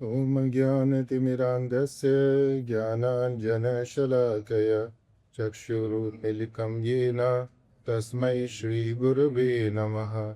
ॐ ज्ञानतिमिरान्धस्य ज्ञानाञ्जनशलाकया चक्षुरुन्मीलितं येन तस्मै श्रीगुरवे नमः।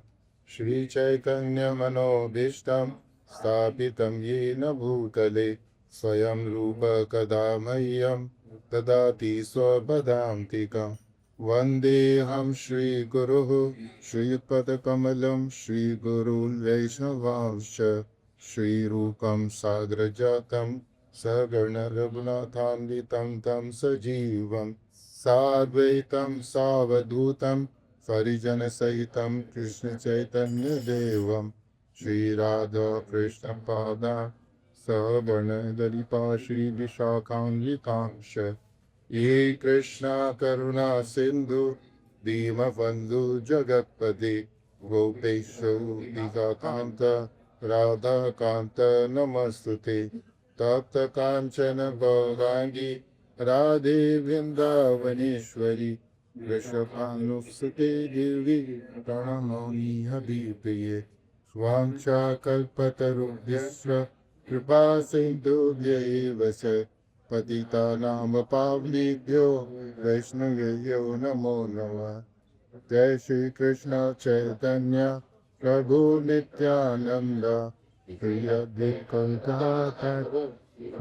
श्रीचैतन्यमनोभीष्टं स्थापितं येन भूतले स्वयं रूप कदा मह्यं ददाति स्वपदान्तिकं। वन्देऽहं श्रीगुरुः श्रीपदकमलं श्रीगुरुन् वैष्णवांश्च श्रीरूपं साग्रजातं सगण रघुनाथान्वितं तं सजीवं साद्वैतं सावधूतं परिजनसहितं कृष्णचैतन्यदेवं श्रीराधा कृष्णपादा सगणललिता श्रीविशाखान्वितांश ये कृष्णा करुणा सिन्धु दीनबन्धु जगत्पते गोपेशो दीनकान्त राधाकान्त नमस्तुते। तप्त काञ्चन गौराङ्गी राधे वृन्दावनेश्वरी वृषभानुसुते देवी प्रणमौनि हरिप्रिये। स्वाञ्छाकल्पतरुभ्यश्च कृपा सिन्धुभ्य एव च पतितानां पावनेभ्यो वैष्णवेभ्यो नमो नमः। जय श्री कृष्ण चैतन्य प्रभु नित्यानंद प्रिय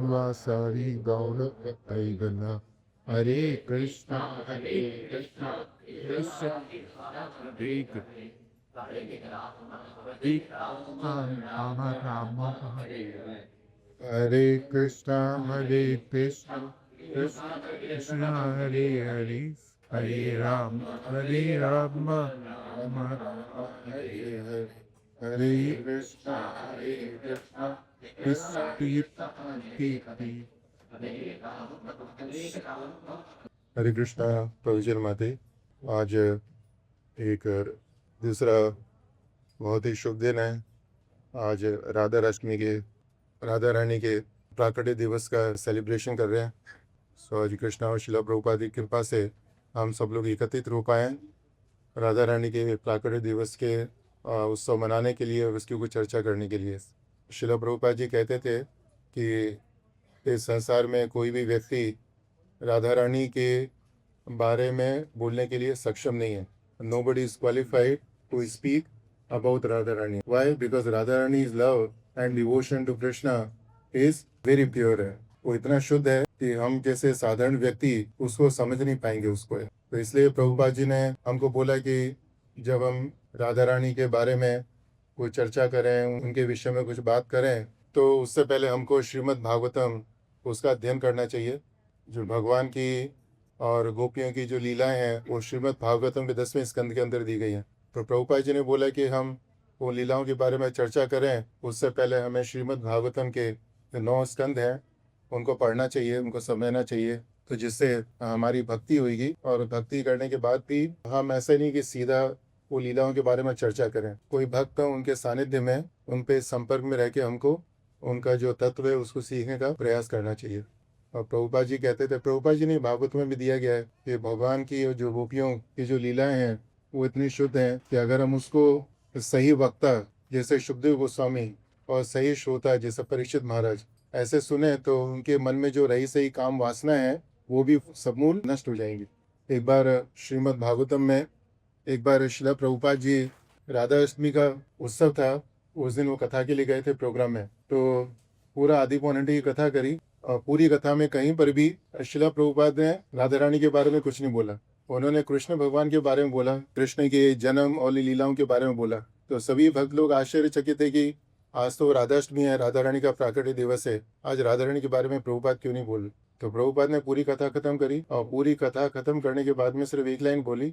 वासारी गौर पैगना। हरे कृष्णा कृष्ण हरे राम राम हरे कृष्णा कृष्ण कृष्ण हरे हरे हरे राम राम हरे हरे। हरे कृष्णा कृष्ण हरे कृष्णा। प्रभुजन माते, आज एक दूसरा बहुत ही शुभ दिन है। आज राधा अष्टमी के राधा रानी के प्राकट्य दिवस का सेलिब्रेशन कर रहे हैं। सो आज कृष्णा और शिला प्रभुपाद की कृपा से हम सब लोग एकत्रित हो पाए हैं राधा रानी के प्राकट्य दिवस के उत्सव मनाने के लिए, उसकी कुछ चर्चा करने के लिए। शिला प्रभुपाद जी कहते थे कि इस संसार में कोई भी व्यक्ति राधा रानी के बारे में बोलने के लिए सक्षम नहीं है। Nobody is qualified to speak about Radha Rani. Why? Because Radha Rani's love and devotion to Krishna is very pure है। वो इतना शुद्ध है कि हम जैसे साधारण व्यक्ति उसको समझ नहीं पाएंगे उसको। तो इसलिए प्रभुपाद जी ने हमको बोला कि जब हम राधा रानी के बारे में कोई चर्चा करें, उनके विषय में कुछ बात करें, तो उससे पहले हमको श्रीमद् भागवतम उसका अध्ययन करना चाहिए। जो भगवान की और गोपियों की जो लीलाएं हैं वो श्रीमद् भागवतम के 10वें स्कंद के अंदर दी गई हैं। तो प्रभुपाद जी ने बोला कि हम वो लीलाओं के बारे में चर्चा करें, उससे पहले हमें श्रीमद् भागवतम के जो 9 स्कंद हैं उनको पढ़ना चाहिए, उनको समझना चाहिए, तो जिससे हमारी भक्ति होगी। और भक्ति करने के बाद भी हम ऐसे नहीं कि सीधा वो लीलाओं के बारे में चर्चा करें। कोई भक्त उनके सानिध्य में, उन पे संपर्क में रह के हमको उनका जो तत्व है उसको सीखने का प्रयास करना चाहिए। और प्रभुपाद जी कहते थे, प्रभुपाद जी ने भागवत में भी दिया गया है कि भगवान की जो गोपियों की जो लीलाएं हैं वो इतनी शुद्ध हैं कि अगर हम उसको सही वक्ता जैसे सुखदेव गोस्वामी और सही श्रोता जैसे परीक्षित महाराज ऐसे सुने तो उनके मन में जो रही सही काम वासना है वो भी समूल नष्ट हो जाएंगी। एक बार श्रीमद् भागवतम में एक बार शिला प्रभुपाद जी राधा अष्टमी का उत्सव था, उस दिन वो कथा के लिए गए थे प्रोग्राम में। तो पूरा आधी पौन घंटे की कथा करी और पूरी कथा में कहीं पर भी शिला प्रभुपाद ने राधा रानी के बारे में कुछ नहीं बोला। उन्होंने कृष्ण भगवान के बारे में बोला, कृष्ण के जन्म और लीलाओं के बारे में बोला। तो सभी भक्त लोग आश्चर्यचकित थे कि आज तो राधाष्टमी है, राधा रानी का प्राकट्य दिवस है, आज राधा रानी के बारे में प्रभुपाद क्यों नहीं बोल। तो प्रभुपाद ने पूरी कथा खत्म करी और पूरी कथा खत्म करने के बाद में सिर्फ एक लाइन बोली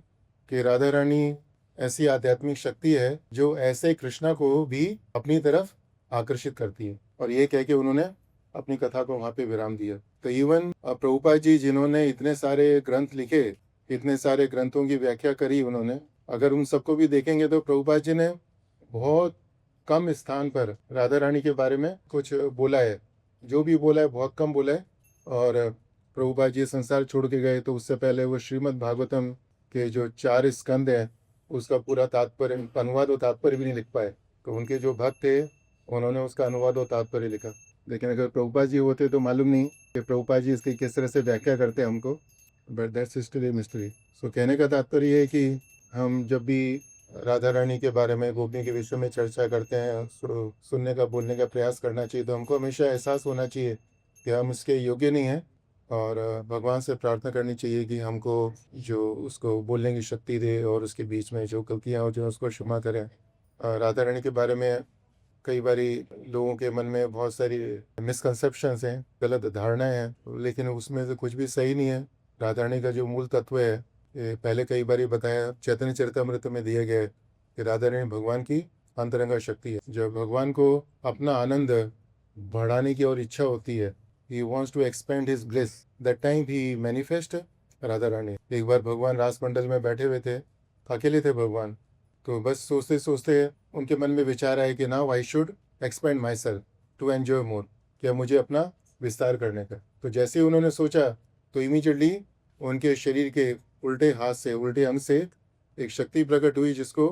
कि राधा रानी ऐसी आध्यात्मिक शक्ति है जो ऐसे कृष्णा को भी अपनी तरफ आकर्षित करती है। और ये कह के उन्होंने अपनी कथा को वहां पे विराम दिया। तो इवन प्रभुपाद जी जिन्होंने इतने सारे ग्रंथ लिखे, इतने सारे ग्रंथों की व्याख्या करी उन्होंने, अगर उन सबको भी देखेंगे तो प्रभुपाद जी ने बहुत कम स्थान पर राधा रानी के बारे में कुछ बोला है। जो भी बोला है बहुत कम बोला है। और प्रभुपाद जी संसार छोड़ के गए तो उससे पहले वो श्रीमद् भागवतम के जो 4 स्कंद हैं उसका पूरा तात्पर्य, अनुवाद और तात्पर्य भी नहीं लिख पाए। तो उनके जो भक्त थे उन्होंने उसका अनुवाद और तात्पर्य लिखा। लेकिन अगर प्रभुपाद जी होते तो मालूम नहीं कि प्रभुपाद जी इसकी किस तरह से व्याख्या करते हैं हमको, बट दैट्स स्टिल मिस्ट्री। सो कहने का तात्पर्य ये है कि हम जब भी राधा रानी के बारे में, गोपनी के विषय में चर्चा करते हैं, सुनने का, बोलने का प्रयास करना चाहिए, तो हमको हमेशा एहसास होना चाहिए कि हम उसके योग्य नहीं हैं, और भगवान से प्रार्थना करनी चाहिए कि हमको जो उसको बोलने की शक्ति दे, और उसके बीच में जो गलतियाँ हो जो उसको क्षमा करें। राधा रानी के बारे में कई बारी लोगों के मन में बहुत सारी मिसकंसेप्शंस हैं, गलत धारणाएं हैं, लेकिन उसमें से कुछ भी सही नहीं है। राधा रानी का जो मूल तत्व है, ये पहले कई बारी बताया, चैतन्य चरितमृत में दिया गया है कि राधा रानी भगवान की अंतरंगा शक्ति है। जब भगवान को अपना आनंद बढ़ाने की और इच्छा होती है, he wants to expand his bliss, that time he manifest Radha Rani. एक बार भगवान रास मंडल में बैठे हुए थे, अकेले थे भगवान, तो बस सोचते सोचते उनके मन में विचार आया कि now I should expand my self to enjoy more, क्या मुझे अपना विस्तार करने का। तो जैसे ही उन्होंने सोचा, तो इमीडिएटली उनके शरीर के उल्टे हाथ से, उल्टे अंग से एक शक्ति प्रकट हुई, जिसको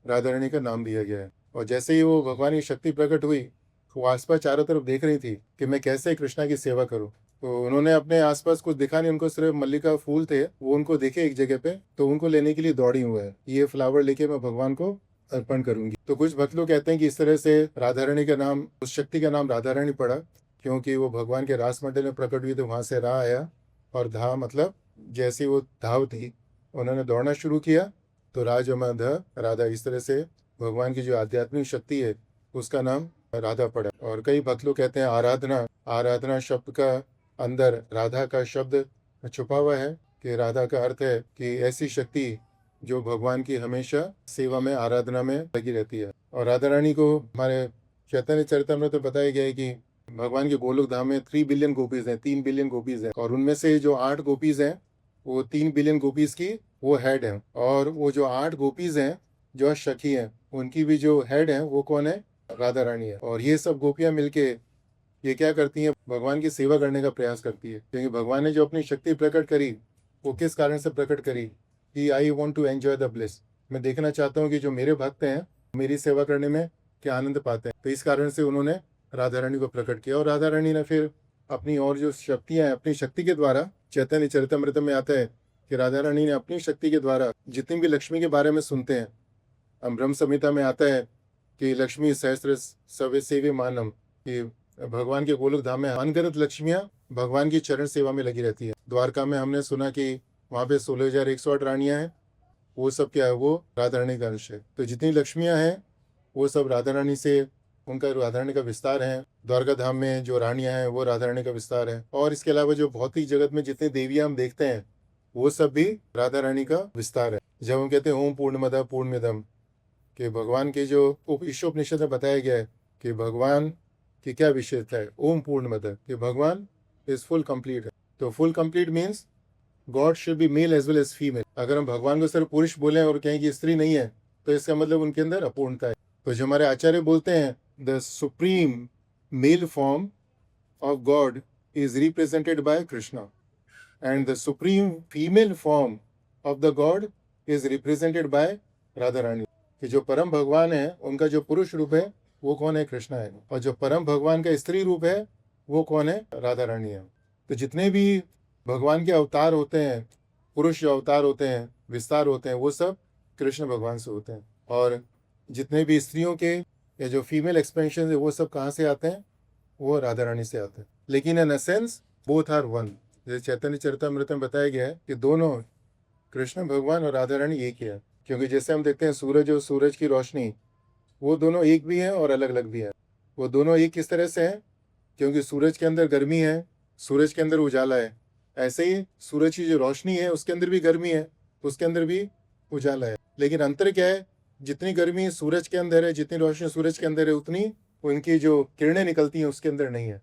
राधा रानी का नाम दिया गया है। और जैसे ही वो भगवान की शक्ति प्रकट हुई, वो आसपास चारों तरफ देख रही थी कि मैं कैसे कृष्णा की सेवा करूं। तो उन्होंने अपने आसपास कुछ दिखा नहीं, उनको सिर्फ मल्लिका फूल थे, वो उनको देखे एक जगह पे, तो उनको लेने के लिए दौड़ी हुए है, ये फ्लावर लेके मैं भगवान को अर्पण करूंगी। तो कुछ भक्त लोग कहते हैं कि इस तरह से राधा रानी का नाम, उस शक्ति का नाम राधा रानी पड़ा, क्योंकि वो भगवान के रास मंडल में प्रकट हुई, तो वहां से रा आया, और धा मतलब जैसी वो धाव थी, उन्होंने दौड़ना शुरू किया, तो राज ध राधा, इस तरह से भगवान की जो आध्यात्मिक शक्ति है उसका नाम राधा पड़ा। और कई भक्त लोग कहते हैं आराधना, आराधना शब्द का अंदर राधा का शब्द छुपा हुआ है, कि राधा का अर्थ है कि ऐसी शक्ति जो भगवान की हमेशा सेवा में, आराधना में लगी रहती है। और राधा रानी को हमारे चैतन्य चरितमृत में बताया गया है कि भगवान के गोलोक धाम में 3 बिलियन गोपीज हैं, 3 बिलियन गोपीज हैं, और उनमें से जो 8 गोपीज हैं, वो 3 बिलियन गोपीज की वो हेड है। और वो जो 8 गोपीज हैं जो सखी हैं, उनकी भी जो हेड है वो कौन है? राधा रानी है। और ये सब गोपियां मिलके ये क्या करती हैं? भगवान की सेवा करने का प्रयास करती है, क्योंकि भगवान ने जो अपनी शक्ति प्रकट करी, वो किस कारण से प्रकट करी? कि I want to enjoy the bliss, मैं देखना चाहता हूँ कि जो मेरे भक्त हैं मेरी सेवा करने में क्या आनंद पाते हैं। तो इस कारण से उन्होंने राधा रानी को प्रकट किया, और राधा रानी ने फिर अपनी और जो शक्तियां हैं, अपनी शक्ति के द्वारा, चैतन्य चरितमृत में आता है कि राधा रानी ने अपनी शक्ति के द्वारा जितनी भी लक्ष्मी के बारे में सुनते हैं, हम ब्रह्म संहिता में आता है कि लक्ष्मी सहस्त्र सवे सेवे मानम, कि भगवान के गोलोक धाम में अनगिनत लक्ष्मियां भगवान की चरण सेवा में लगी रहती है। द्वारका में हमने सुना कि वहाँ पे 16,108 रानियां हैं, वो सब क्या है? वो राधा रानी का अंश है। तो जितनी लक्ष्मियां हैं वो सब राधा रानी से, उनका राधा रानी का विस्तार है। द्वारका धाम में जो रानियां हैं वो राधा रानी का विस्तार है। और इसके अलावा जो भौतिक जगत में जितनी देवियां हम देखते हैं, वो सब भी राधा रानी का विस्तार है। जब हम कहते हैं ओम पूर्णमद पूर्णमिदम, कि भगवान के जो ईशोपनिषद में बताया गया है कि भगवान की क्या विशेषता है, ओम पूर्णमद, कि भगवान इज फुल कंप्लीट है। तो full complete means God should be male as well as female. अगर हम भगवान को सिर्फ पुरुष बोले और कहें कि स्त्री नहीं है, तो इसका मतलब उनके अंदर अपूर्णता है। तो जो हमारे आचार्य बोलते हैं, the supreme male form of God is represented by Krishna, and the supreme female form of the God is represented by Radha Rani. कि जो परम भगवान है उनका जो पुरुष रूप है वो कौन है? कृष्णा है। और जो परम भगवान का स्त्री रूप है वो कौन है? राधा रानी है। तो जितने भी भगवान के अवतार होते हैं, पुरुष जो अवतार होते हैं, विस्तार होते हैं, वो सब कृष्ण भगवान से होते हैं। और जितने भी स्त्रियों के या जो फीमेल एक्सपेंशन है वो सब कहाँ से आते हैं? वो राधा रानी से आते हैं। लेकिन in a sense both are one. जैसे चैतन्य चरितमृत में बताया गया है कि दोनों, कृष्ण भगवान और राधा रानी एक ही है। क्योंकि जैसे हम देखते हैं सूरज और सूरज की रोशनी, वो दोनों एक भी हैं और अलग अलग भी हैं। वो दोनों एक किस तरह से हैं? क्योंकि सूरज के अंदर गर्मी है, सूरज के अंदर उजाला है। ऐसे ही सूरज की जो रोशनी है उसके अंदर भी गर्मी है, उसके अंदर भी उजाला है। लेकिन अंतर क्या है? जितनी गर्मी सूरज के अंदर है, जितनी रोशनी सूरज के अंदर है, उतनी उनकी जो किरणें निकलती हैं उसके अंदर नहीं है।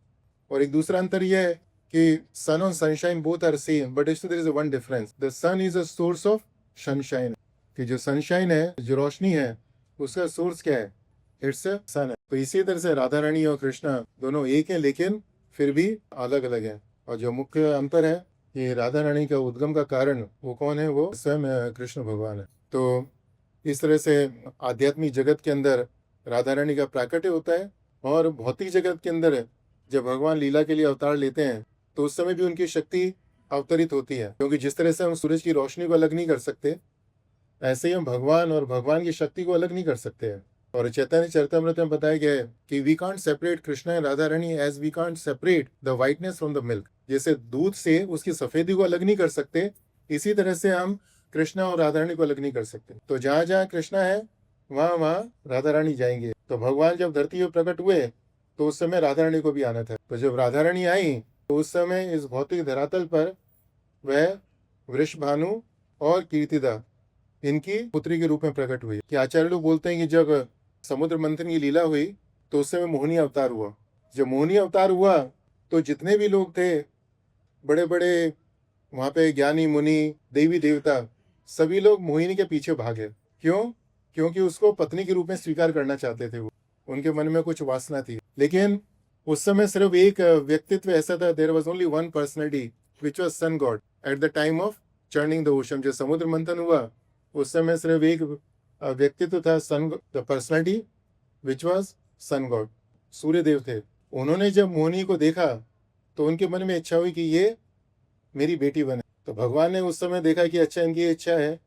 और एक दूसरा अंतर यह है कि सन और sunshine both are same, but there is one difference, the sun is a source of sunshine. कि जो सनशाइन है, जो रोशनी है, उसका सोर्स क्या है? इट्स अ सन है। तो इसी तरह से राधा रानी और कृष्णा दोनों एक हैं, लेकिन फिर भी अलग अलग हैं। और जो मुख्य अंतर है कि राधा रानी का उद्गम का कारण वो कौन है? वो स्वयं कृष्ण भगवान है। तो इस तरह से आध्यात्मिक जगत के अंदर राधा रानी का प्राकट्य होता है, और भौतिक जगत के अंदर जब भगवान लीला के लिए अवतार लेते हैं तो उस समय भी उनकी शक्ति अवतरित होती है, क्योंकि जिस तरह से हम सूरज की रोशनी को अलग नहीं कर सकते, ऐसे ही हम भगवान और भगवान की शक्ति को अलग नहीं कर सकते हैं। और चैतन्य चरितमृत में बताया गया है कि we can't separate Krishna and Radha Rani as we can't separate the whiteness from the milk. जैसे दूध से उसकी सफेदी को अलग नहीं कर सकते, इसी तरह से हम कृष्णा और राधा रानी को अलग नहीं कर सकते। तो जहां जहां कृष्णा है वहां वहां राधा रानी जाएंगे। तो भगवान जब धरती पर प्रकट हुए तो उस समय राधा रानी को भी आना था। तो जब राधा रानी आई तो उस समय इस भौतिक धरातल पर वह वृषभानु और कीर्तिदा इनकी पुत्री के रूप में प्रकट हुई। कि आचार्य लोग बोलते हैं कि जब समुद्र मंथन की लीला हुई तो उस समय मोहिनी अवतार हुआ। जब मोहिनी अवतार हुआ तो जितने भी लोग थे, बड़े बड़े वहां पे ज्ञानी मुनि देवी देवता, सभी लोग मोहिनी के पीछे भागे। क्यों? क्योंकि उसको पत्नी के रूप में स्वीकार करना चाहते थे। वो उनके मन में कुछ वासना थी। लेकिन उस समय सिर्फ एक व्यक्तित्व ऐसा था, there was only one personality which was sun god at the time of churning the ocean. जो समुद्र मंथन हुआ उस समय सिर्फ एक व्यक्तित्व था, sun, the personality which was sun god, Surya Dev थे। उन्होंने जब मोहिनी को देखा तो उनके मन में इच्छा हुई कि ये मेरी बेटी बने। तो भगवान ने उस समय देखा कि अच्छा इनकी इच्छा है,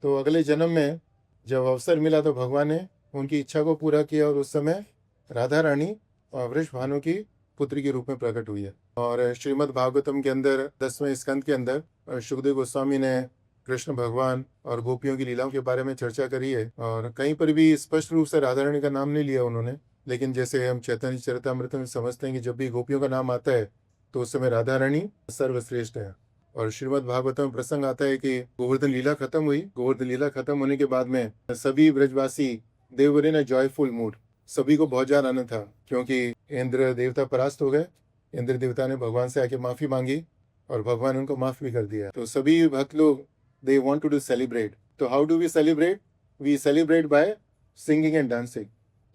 तो अगले जन्म में जब अवसर मिला तो भगवान ने उनकी इच्छा को पूरा किया और उस समय राधा रानी और वृषभानु की पुत्री के रूप में प्रकट हुई है। और श्रीमद् भागवतम के अंदर 10वें स्कंद के अंदर सुखदेव गोस्वामी ने कृष्ण भगवान और गोपियों की लीलाओं के बारे में चर्चा करी है। और कहीं पर भी स्पष्ट रूप से राधा रानी का नाम नहीं लिया उन्होंने, लेकिन जैसे हम चैतन्य चरितमृत में समझते हैं कि जब भी गोपियों का नाम आता है तो उस समय राधा रानी सर्वश्रेष्ठ है। और श्रीमद् भागवत में प्रसंग आता है कि गोवर्धन लीला खत्म हुई। गोवर्धन लीला खत्म होने के बाद में सभी ब्रजवासी देव वर इन अ जॉयफुल मूड। सभी को बहुत ज्यादा आनंद था क्योंकि इंद्र देवता परास्त हो गए। इंद्र देवता ने भगवान से आके माफी मांगी और भगवान उनको माफ भी कर दिया। तो सभी भक्त लोग दे वांट टू सेलिब्रेट। तो how do we celebrate? We celebrate by singing and dancing.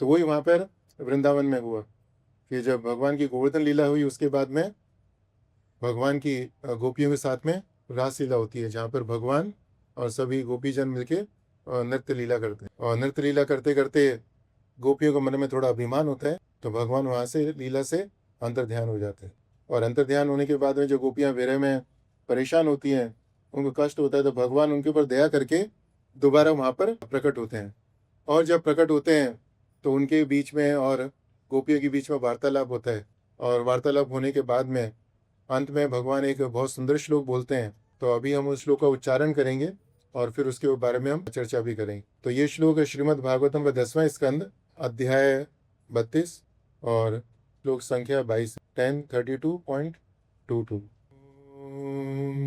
तो वही वहां पर वृंदावन में हुआ कि जब भगवान की गोवर्धन लीला हुई उसके बाद में भगवान की गोपियों के साथ में रासलीला होती है, जहाँ पर भगवान और सभी गोपीजन मिलके नृत्य लीला करते हैं। और नृत्य लीला करते करते गोपियों के मन में थोड़ा अभिमान होता है, तो भगवान वहाँ से लीला से अंतर ध्यान हो जाते हैं। और अंतर ध्यान होने के बाद में जो गोपियाँ विरह में परेशान होती हैं, उनको कष्ट होता है, तो भगवान उनके ऊपर दया करके दोबारा वहाँ पर प्रकट होते हैं। और जब प्रकट होते हैं तो उनके बीच में और गोपियों के बीच में वार्तालाप होता है। और वार्तालाप होने के बाद में अंत में भगवान एक बहुत सुंदर श्लोक बोलते हैं। तो अभी हम उस श्लोक का उच्चारण करेंगे और फिर उसके बारे में हम चर्चा भी करेंगे। तो ये श्लोक है श्रीमद् भागवतम का 10वां स्कंद, अध्याय 32 और श्लोक संख्या 22, 1032.22।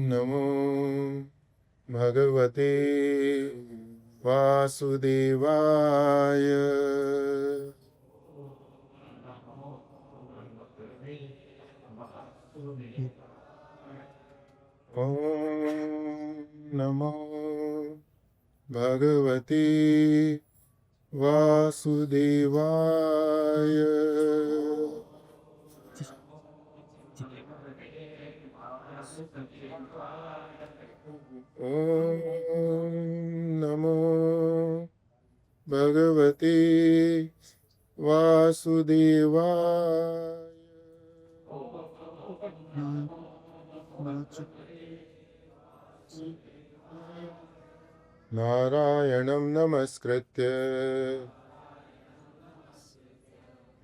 नमो भगवते वासुदेवाय। ओम नमो भगवते वासुदेवाय। ओम नमो भगवते वासुदेवाय। नारायणं नमस्कृत्य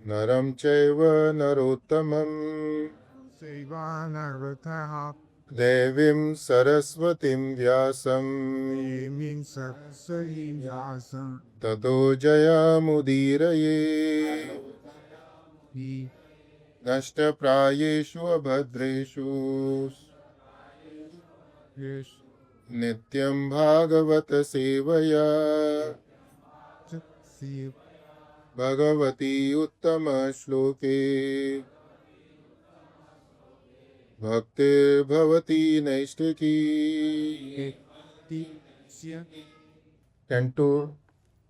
नरं चैव नरोत्तमं देवीं सरस्वतीं व्यासं ततो जयमुदीरये। नष्टप्रायेषु अभद्रेषु नित्यं भागवत सेवया भगवती उत्तम श्लोके भक्तिर्भवती नैष्ठिकी। Canto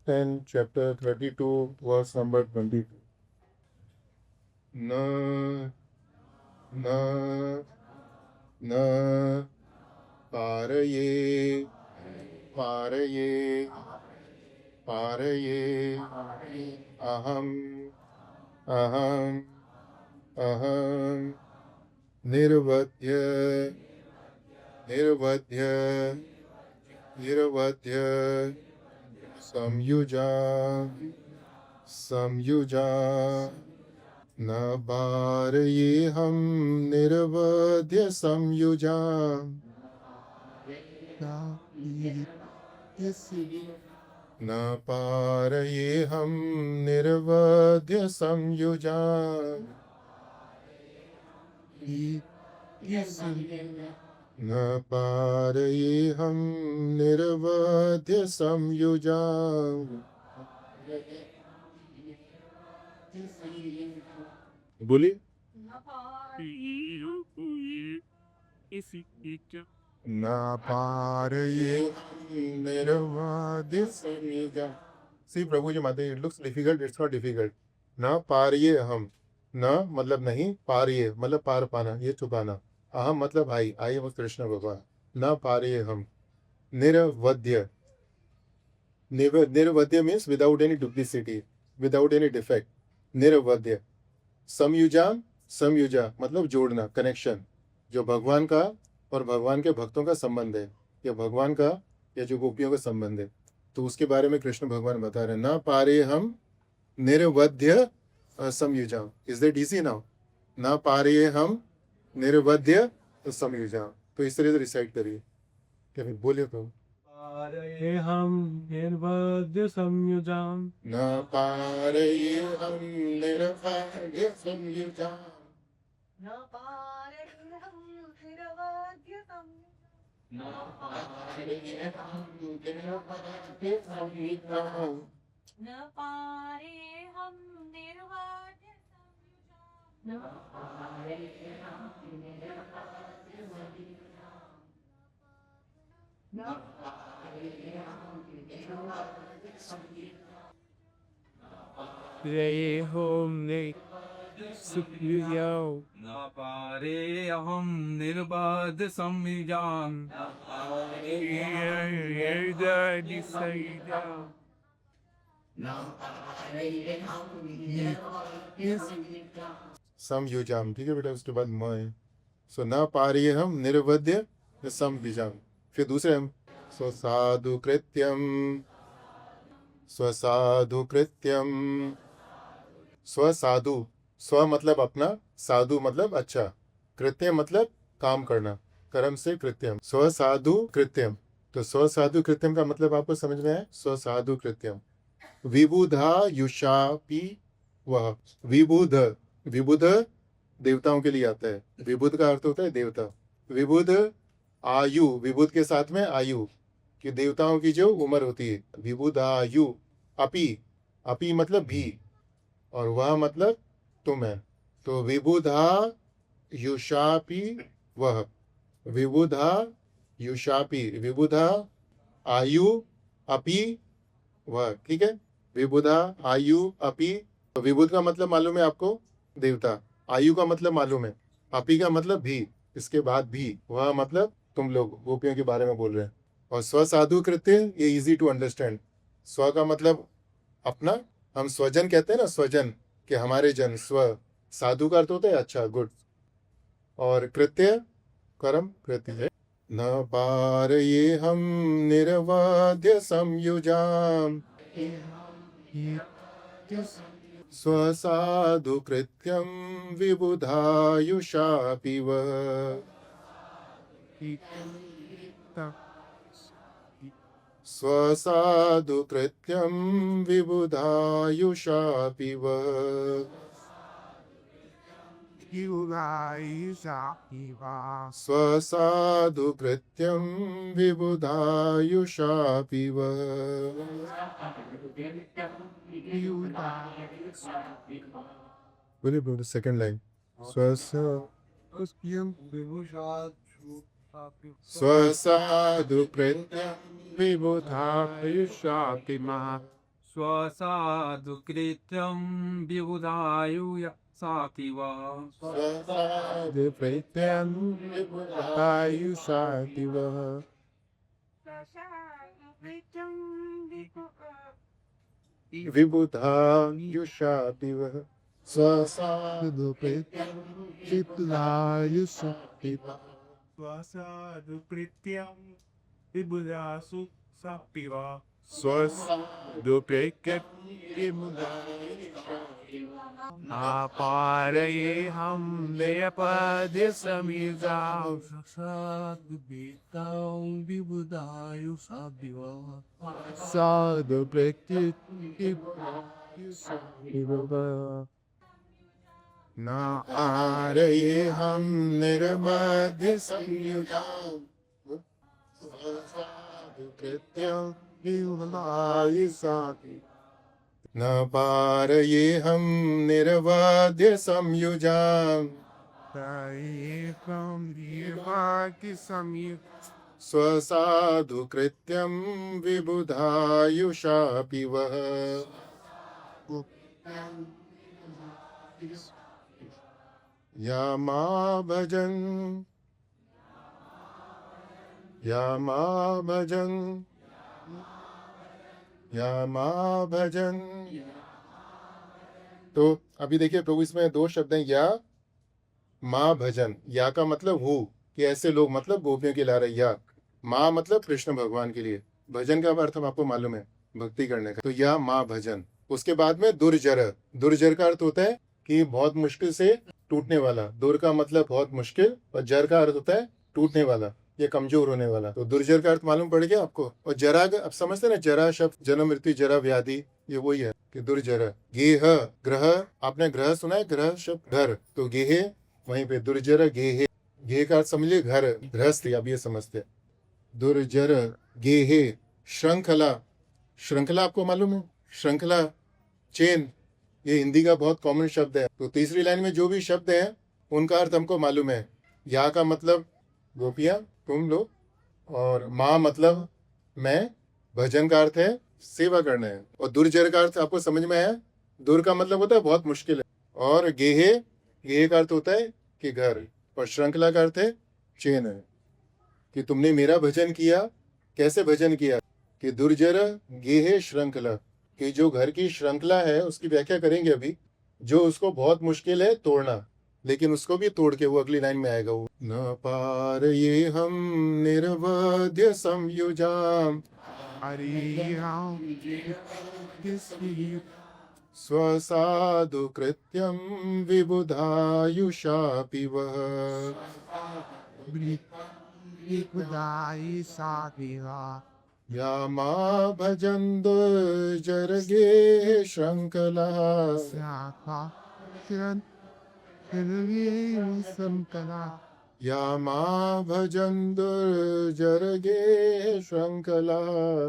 10, chapter 32, verse number 22. न न न पारये पारये पारये अहम् अहम् अहं निर्वध्य निर्वध्य निर्वध्य संयुजा संयुजा न पारये हम निर्वध्य संयुजा न पारये हम निर्वध्य संयुजा न पारये हम निर्वध्य संयुजा बोलिए न पारये निर्वध्य संयुजा। सी प्रभु जी माते it looks difficult, it's not difficult. न पारये हम, न मतलब नहीं, पारये मतलब पार पाना, ये चुकाना, अहम मतलब आई एम कृष्ण भगवान। न पारये हम निर्वध्य, निर्वध्य means without any duplicity, without any defect, निर्वध्य। समयुजा, समयुजा मतलब जोड़ना, कनेक्शन, जो भगवान का और भगवान के भक्तों का संबंध है, या भगवान का या जो गोपियों का संबंध है, तो उसके बारे में कृष्ण भगवान बता रहे हैं। ना पारे हम निर्वध्य समयुजा। Is that easy now? ना पारे हम निर्वध्य समयुजा। तो इस तरह से रिसाइट करिए। क्या फिर बोलिए तो? पारये हम निर्वध्य संयुजाम, न पारये हम निर्वध्य संयुजा। न पारये हम निर्वध्य संयुजाम्। न पारये हम निर्वध्य संयुजा। न पारये हम निर्वध्य संयुजाम्। न पारये हम निर्वध्य संयुजाम्। न पारये हम निर्वध्य संयुजाम्। रे होम ने सुखियो, न पारे अहम निर्बाध संविजान, ये दादी सैदा, समयुजाम, ठीक है बेटा। उसके बाद मैं, सो न पारये हम निर्वध्य समयुजाम। फिर दूसरे हम, स्वसाधु कृत्यम, स्वसाधु कृत्यम, स्वसाधु, स्व मतलब अपना, साधु मतलब अच्छा, कृत्य मतलब काम करना, कर्म से कृत्यम, स्वसाधु कृत्यम। तो स्वसाधु कृत्यम का मतलब आपको समझ में है? स्वसाधु कृत्यम विबुधा युषापि वह। विबुध, विबुध देवताओं के लिए आता है। विबुध का अर्थ होता है देवता। विबुध आयु, विबुध के साथ में आयु, कि देवताओं की जो उम्र होती है, विबुध आयु। अपि, अपि मतलब भी, और वह मतलब तुम है। तो विबुधा युषापि वह, विबुधा युषापि, विबुधा आयु अपि वह, ठीक है। विबुधा आयु अपि। तो विबुध का मतलब मालूम है आपको, देवता। आयु का मतलब मालूम है, अपि का मतलब भी, इसके बाद भी, वह मतलब तुम लोग गोपियों के बारे में बोल रहे हैं। और स्वसाधु कृत्य, ये इजी टू अंडरस्टैंड। स्व का मतलब अपना, हम स्वजन कहते हैं ना, स्वजन कि हमारे जन, स्व। साधु का अर्थ होता है अच्छा, गुड। और कृत्य कर्म, कृत्य है। न पारये हम निर्वाद्य संयुजाम, स्वसाधु कृत्यम विबुधायुषापि वः। स्वसाधु कृत्यम विबुधायुषापि वः। स्वसाधु कृत्यम विबुधायुषापि वः। बोलिए बोलिए सेकंड लाइन। स्वसाधु कृत्यम विबुधायुषापि वः। स्वसाधु कृत्यम विबुधायु साति वा, स्वसाधु कृत्यम विबुधायुषापि वः। विबुधायुषापि वः। स्वसाधु कृत्यं विबुधायुषापिवा स्वसाधुकृत्यं विबुधासु सापिव स्वसाधुकृत्यं नापारयेऽहं नयपद्यसमिदां स्वसाधुकृत्यं विबुधायुषापिव साधु कृत्यं न आरये हम निर्मध्य संयुतां साधु कृत्यं विबुधायुषापि न पारये हम निर्वाद्य संयुजाम् एकं निर्वाक्यसंयुक्तं स्वसाधु कृत्यं विबुधायुषापि वः या मा भजन् या मा भजन् या मा भजन्। तो अभी देखिए प्रभु इसमें दो शब्द हैं, या माँ भजन। या का मतलब हो कि ऐसे लोग, मतलब गोपियों के ला रहे, या माँ मतलब कृष्ण भगवान के लिए। भजन का अर्थ हम आपको मालूम है, भक्ति करने का। तो या माँ भजन। उसके बाद में दुर्जर। दुर्जर का अर्थ होता है कि बहुत मुश्किल से टूटने वाला। दुर का मतलब बहुत मुश्किल, और जर का अर्थ होता है टूटने वाला, ये कमजोर होने वाला। तो दुर्जर का अर्थ मालूम पड़ गया आपको। और जरा, अब समझते ना, जरा शब्द जन्म मृत्यु जरा व्याधि, ये वही है कि दुर्जर। गेह ग्रह, आपने ग्रह सुना है, ग्रह शब्द घर, तो गेह वहीं पे दुर्जर गेहे। गेह का अर्थ समझिए घर, गृहस्थ, अब ये समझते। दुर्जर गेहे। श्रृंखला, श्रृंखला आपको मालूम है, श्रृंखला चेन, ये हिंदी का बहुत कॉमन शब्द है। तो तीसरी लाइन में जो भी शब्द हैं उनका अर्थ हमको मालूम है। या का मतलब गोपियां, तुम लोग, और माँ मतलब मैं, भजन का अर्थ है सेवा करना है। और दुर्जर का अर्थ आपको समझ में आया। दुर का मतलब होता है बहुत मुश्किल है, और गेहे, गेहे का अर्थ होता है कि घर, और श्रृंखला का अर्थ है चेन है, कि तुमने मेरा भजन किया। कैसे भजन किया? कि दुर्जर गेहे श्रृंखला, कि जो घर की श्रृंखला है उसकी व्याख्या करेंगे अभी, जो उसको बहुत मुश्किल है तोड़ना, लेकिन उसको भी तोड़ के, वो अगली लाइन में आएगा। वो न पार ये हम निर्वध्य संयुजाम स्वसाधु कृत्यं विबुधायुषापि वः या मा भजन् दुर्जर्गे श्रृंखला या मा भजन् दुर्जर्गे श्रृंखला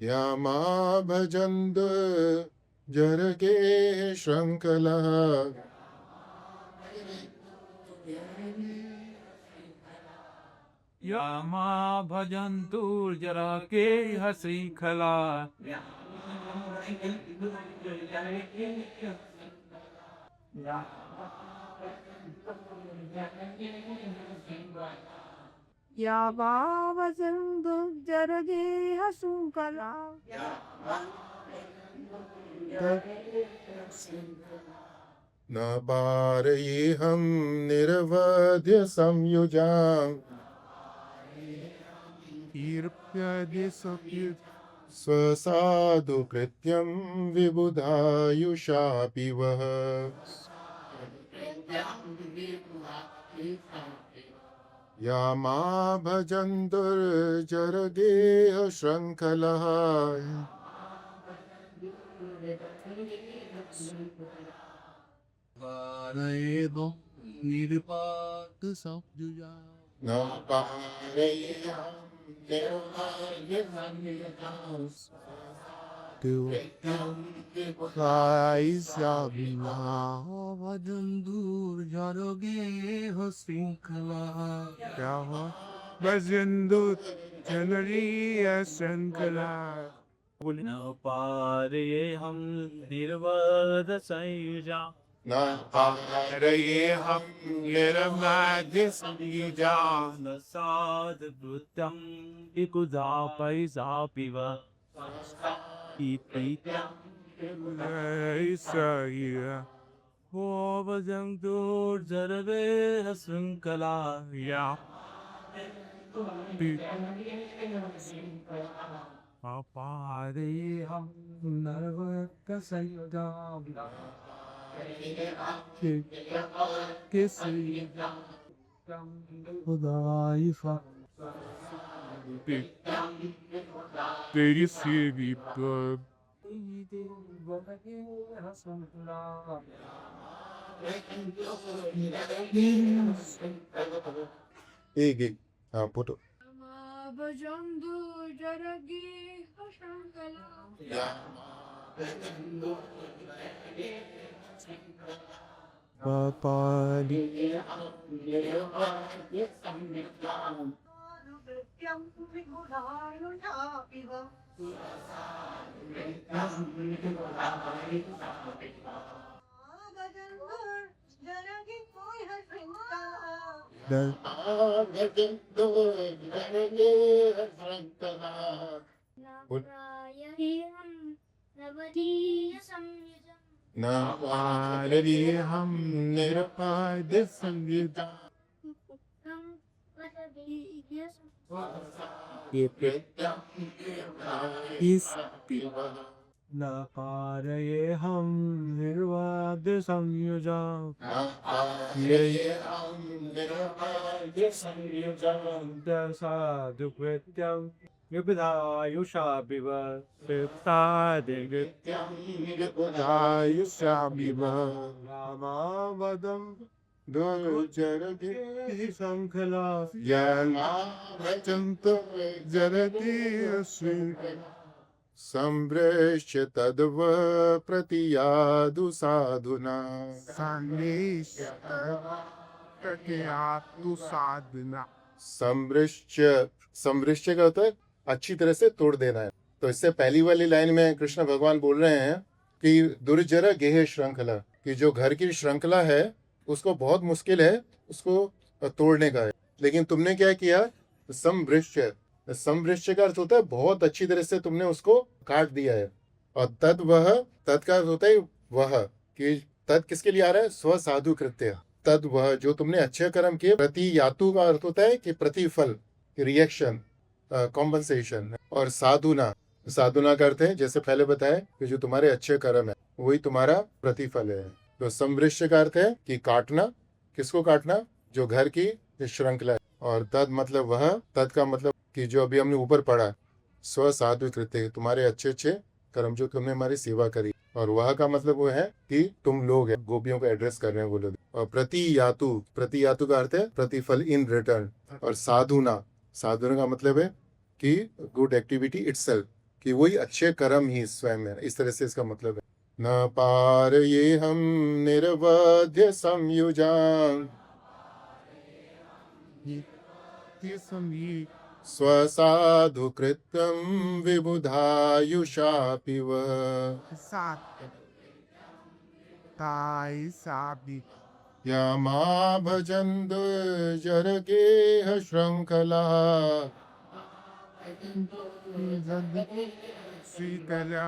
या मा भजन् दुर्जर्गे श्रृंखला। या मा भजन्तु जरके श्रृंखला या वावसंदु जरगे हसुकला न पारये हम निर्वध्य संयुजाम् स्वसाधु कृत्यं विबुधायुषापि वः या मा भजन् दुर्जर्गे श्रृंखलः न पारये हम निर्वध्य भजन्तु जननीय श्रृंखला न पारये हम निर्वद संयुजा न पारये हम निर्वध्य संयुजाम् न साधुकृत्यं विबुधायुषापि वः Isaiah. भजन्तु जरगे शृङ्खला Yeah. अपारे हम नरक संयुजाम किसी खुदाई तेरी सीढ़ी पर एक हाँ फोटो भजन्तु जरगे शङ्कला पापाली नावारी हम निरपाद संगीता इस न पारये हम निर्वाद संयुजा साधु कृत्यं विबुधायुषाभिव रामावदं दुर्जरगे शृङ्खला ज्ञानावचन्त जरति संभ्रश्य तद्व प्रतियादु साधुना संदेश तू साधना संभ्रश्य संभ्रश्य का होता है अच्छी तरह से तोड़ देना है। तो इससे पहली वाली लाइन में कृष्ण भगवान बोल रहे हैं कि दुर्जर गेह श्रृंखला, कि जो घर की श्रृंखला है उसको बहुत मुश्किल है उसको तोड़ने का है, लेकिन तुमने क्या किया, संभ्रश्य। संभ्रश्य का अर्थ होता है बहुत अच्छी तरह से तुमने उसको काट दिया है। और तद वह, तद का अर्थ होता है वह, कि तद किसके लिए आ रहा है, स्वसाधु कृत्य। तद वह जो तुमने अच्छे कर्म किए, प्रति यातु का अर्थ होता है कि प्रतिफल, रिएक्शन, कॉम्पनसेशन। और साधुना, साधुना का अर्थ है जैसे पहले बताया कि जो तुम्हारे अच्छे कर्म है वही तुम्हारा प्रतिफल है। तो संभ्रश्य का अर्थ है कि काटना, किसको काटना, जो घर की श्रृंखला है। और तद मतलब वह, तद का मतलब कि जो अभी हमने ऊपर पढ़ा, स्व साधु कृत्य, तुम्हारे अच्छे अच्छे कर्म जो तुमने हमारी सेवा करी। और वह का मतलब वो है कि तुम लोग हैं, गोपियों को एड्रेस कर रहे हैं वो लोग। और प्रति यातु, प्रति यातु का अर्थ है प्रतिफल, इन रिटर्न। और साधुना, साधुना का मतलब है कि गुड एक्टिविटी इटसेल्फ, कि वही अच्छे कर्म ही स्वयं है। इस तरह से इसका मतलब है। न पार ये हम निर्वध्य संयुजान स्वसाधु कृत्यं विबुधायुषापिव यमा भजन्त जरगेह श्रृंखला शीतला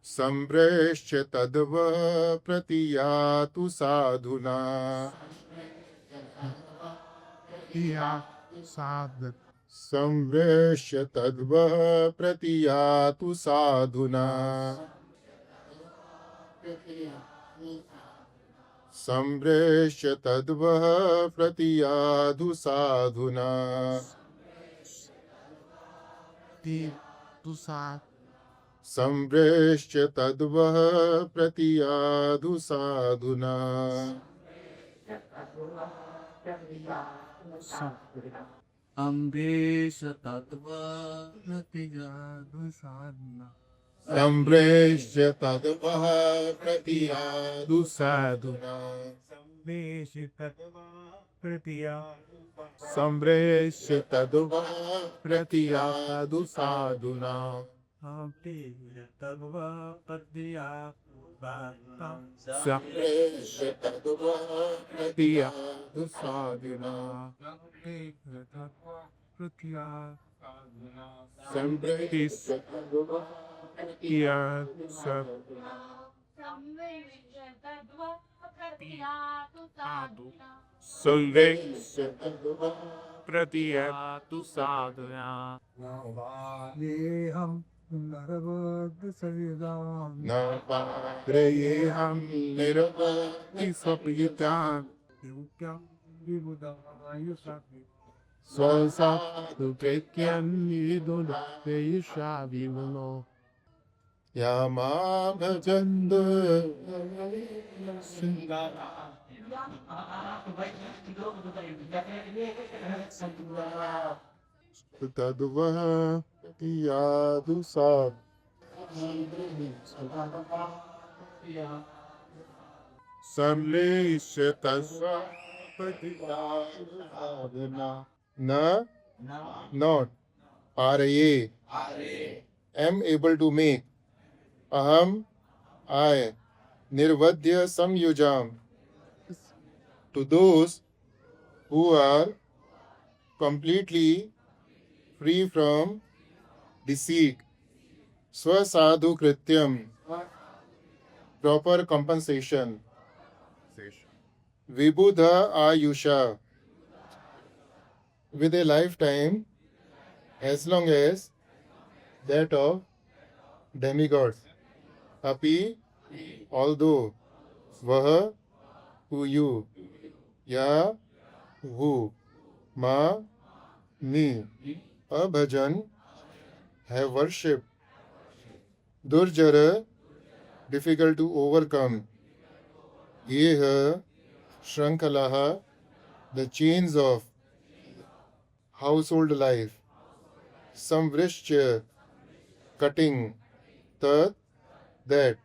संभ्रश्य तद्व प्रतियातु साधुना साध संभ्रश्य तद्व प्रतियातु साधुना संभ्रश्य तद्व प्रतियातु साधुना तू साध संभ्रश्य तद्व प्रतियातु साधुना अम्बेश तत्व प्रतिजादु साधना संभ्रश्य तद्व प्रतियातु साधुना संवेश तत्व प्रतिया संभ्रश्य तद्व प्रतियातु साधुना अम्बेश तत्व प्रतिया संभ्रश्य तद्व प्रतियातु साधुना प्रतिया संप्रति किया सब संगे प्रतिया तु साधुया ये हम नरवद सविदाम न पात्रये हम निरवधि स्वपिता युक्यं विबुधायु साधु स्वसाधु प्रत्यन्निदुनादेशाविमनो यामा भजन्त तद्वः यादु सा न not RA am able to make aham I nirvadya samyujam to those who are completely free from deceit swasadhu krityam proper compensation vibudha ayusha with a lifetime as long as that of demigods. Api, although, vah, who you, ya, who, ma, me, abhajan, have worshipped, durjara, difficult to overcome, yeha, shrankalaha, the chains of household life, samvrishya, cutting, tat, that,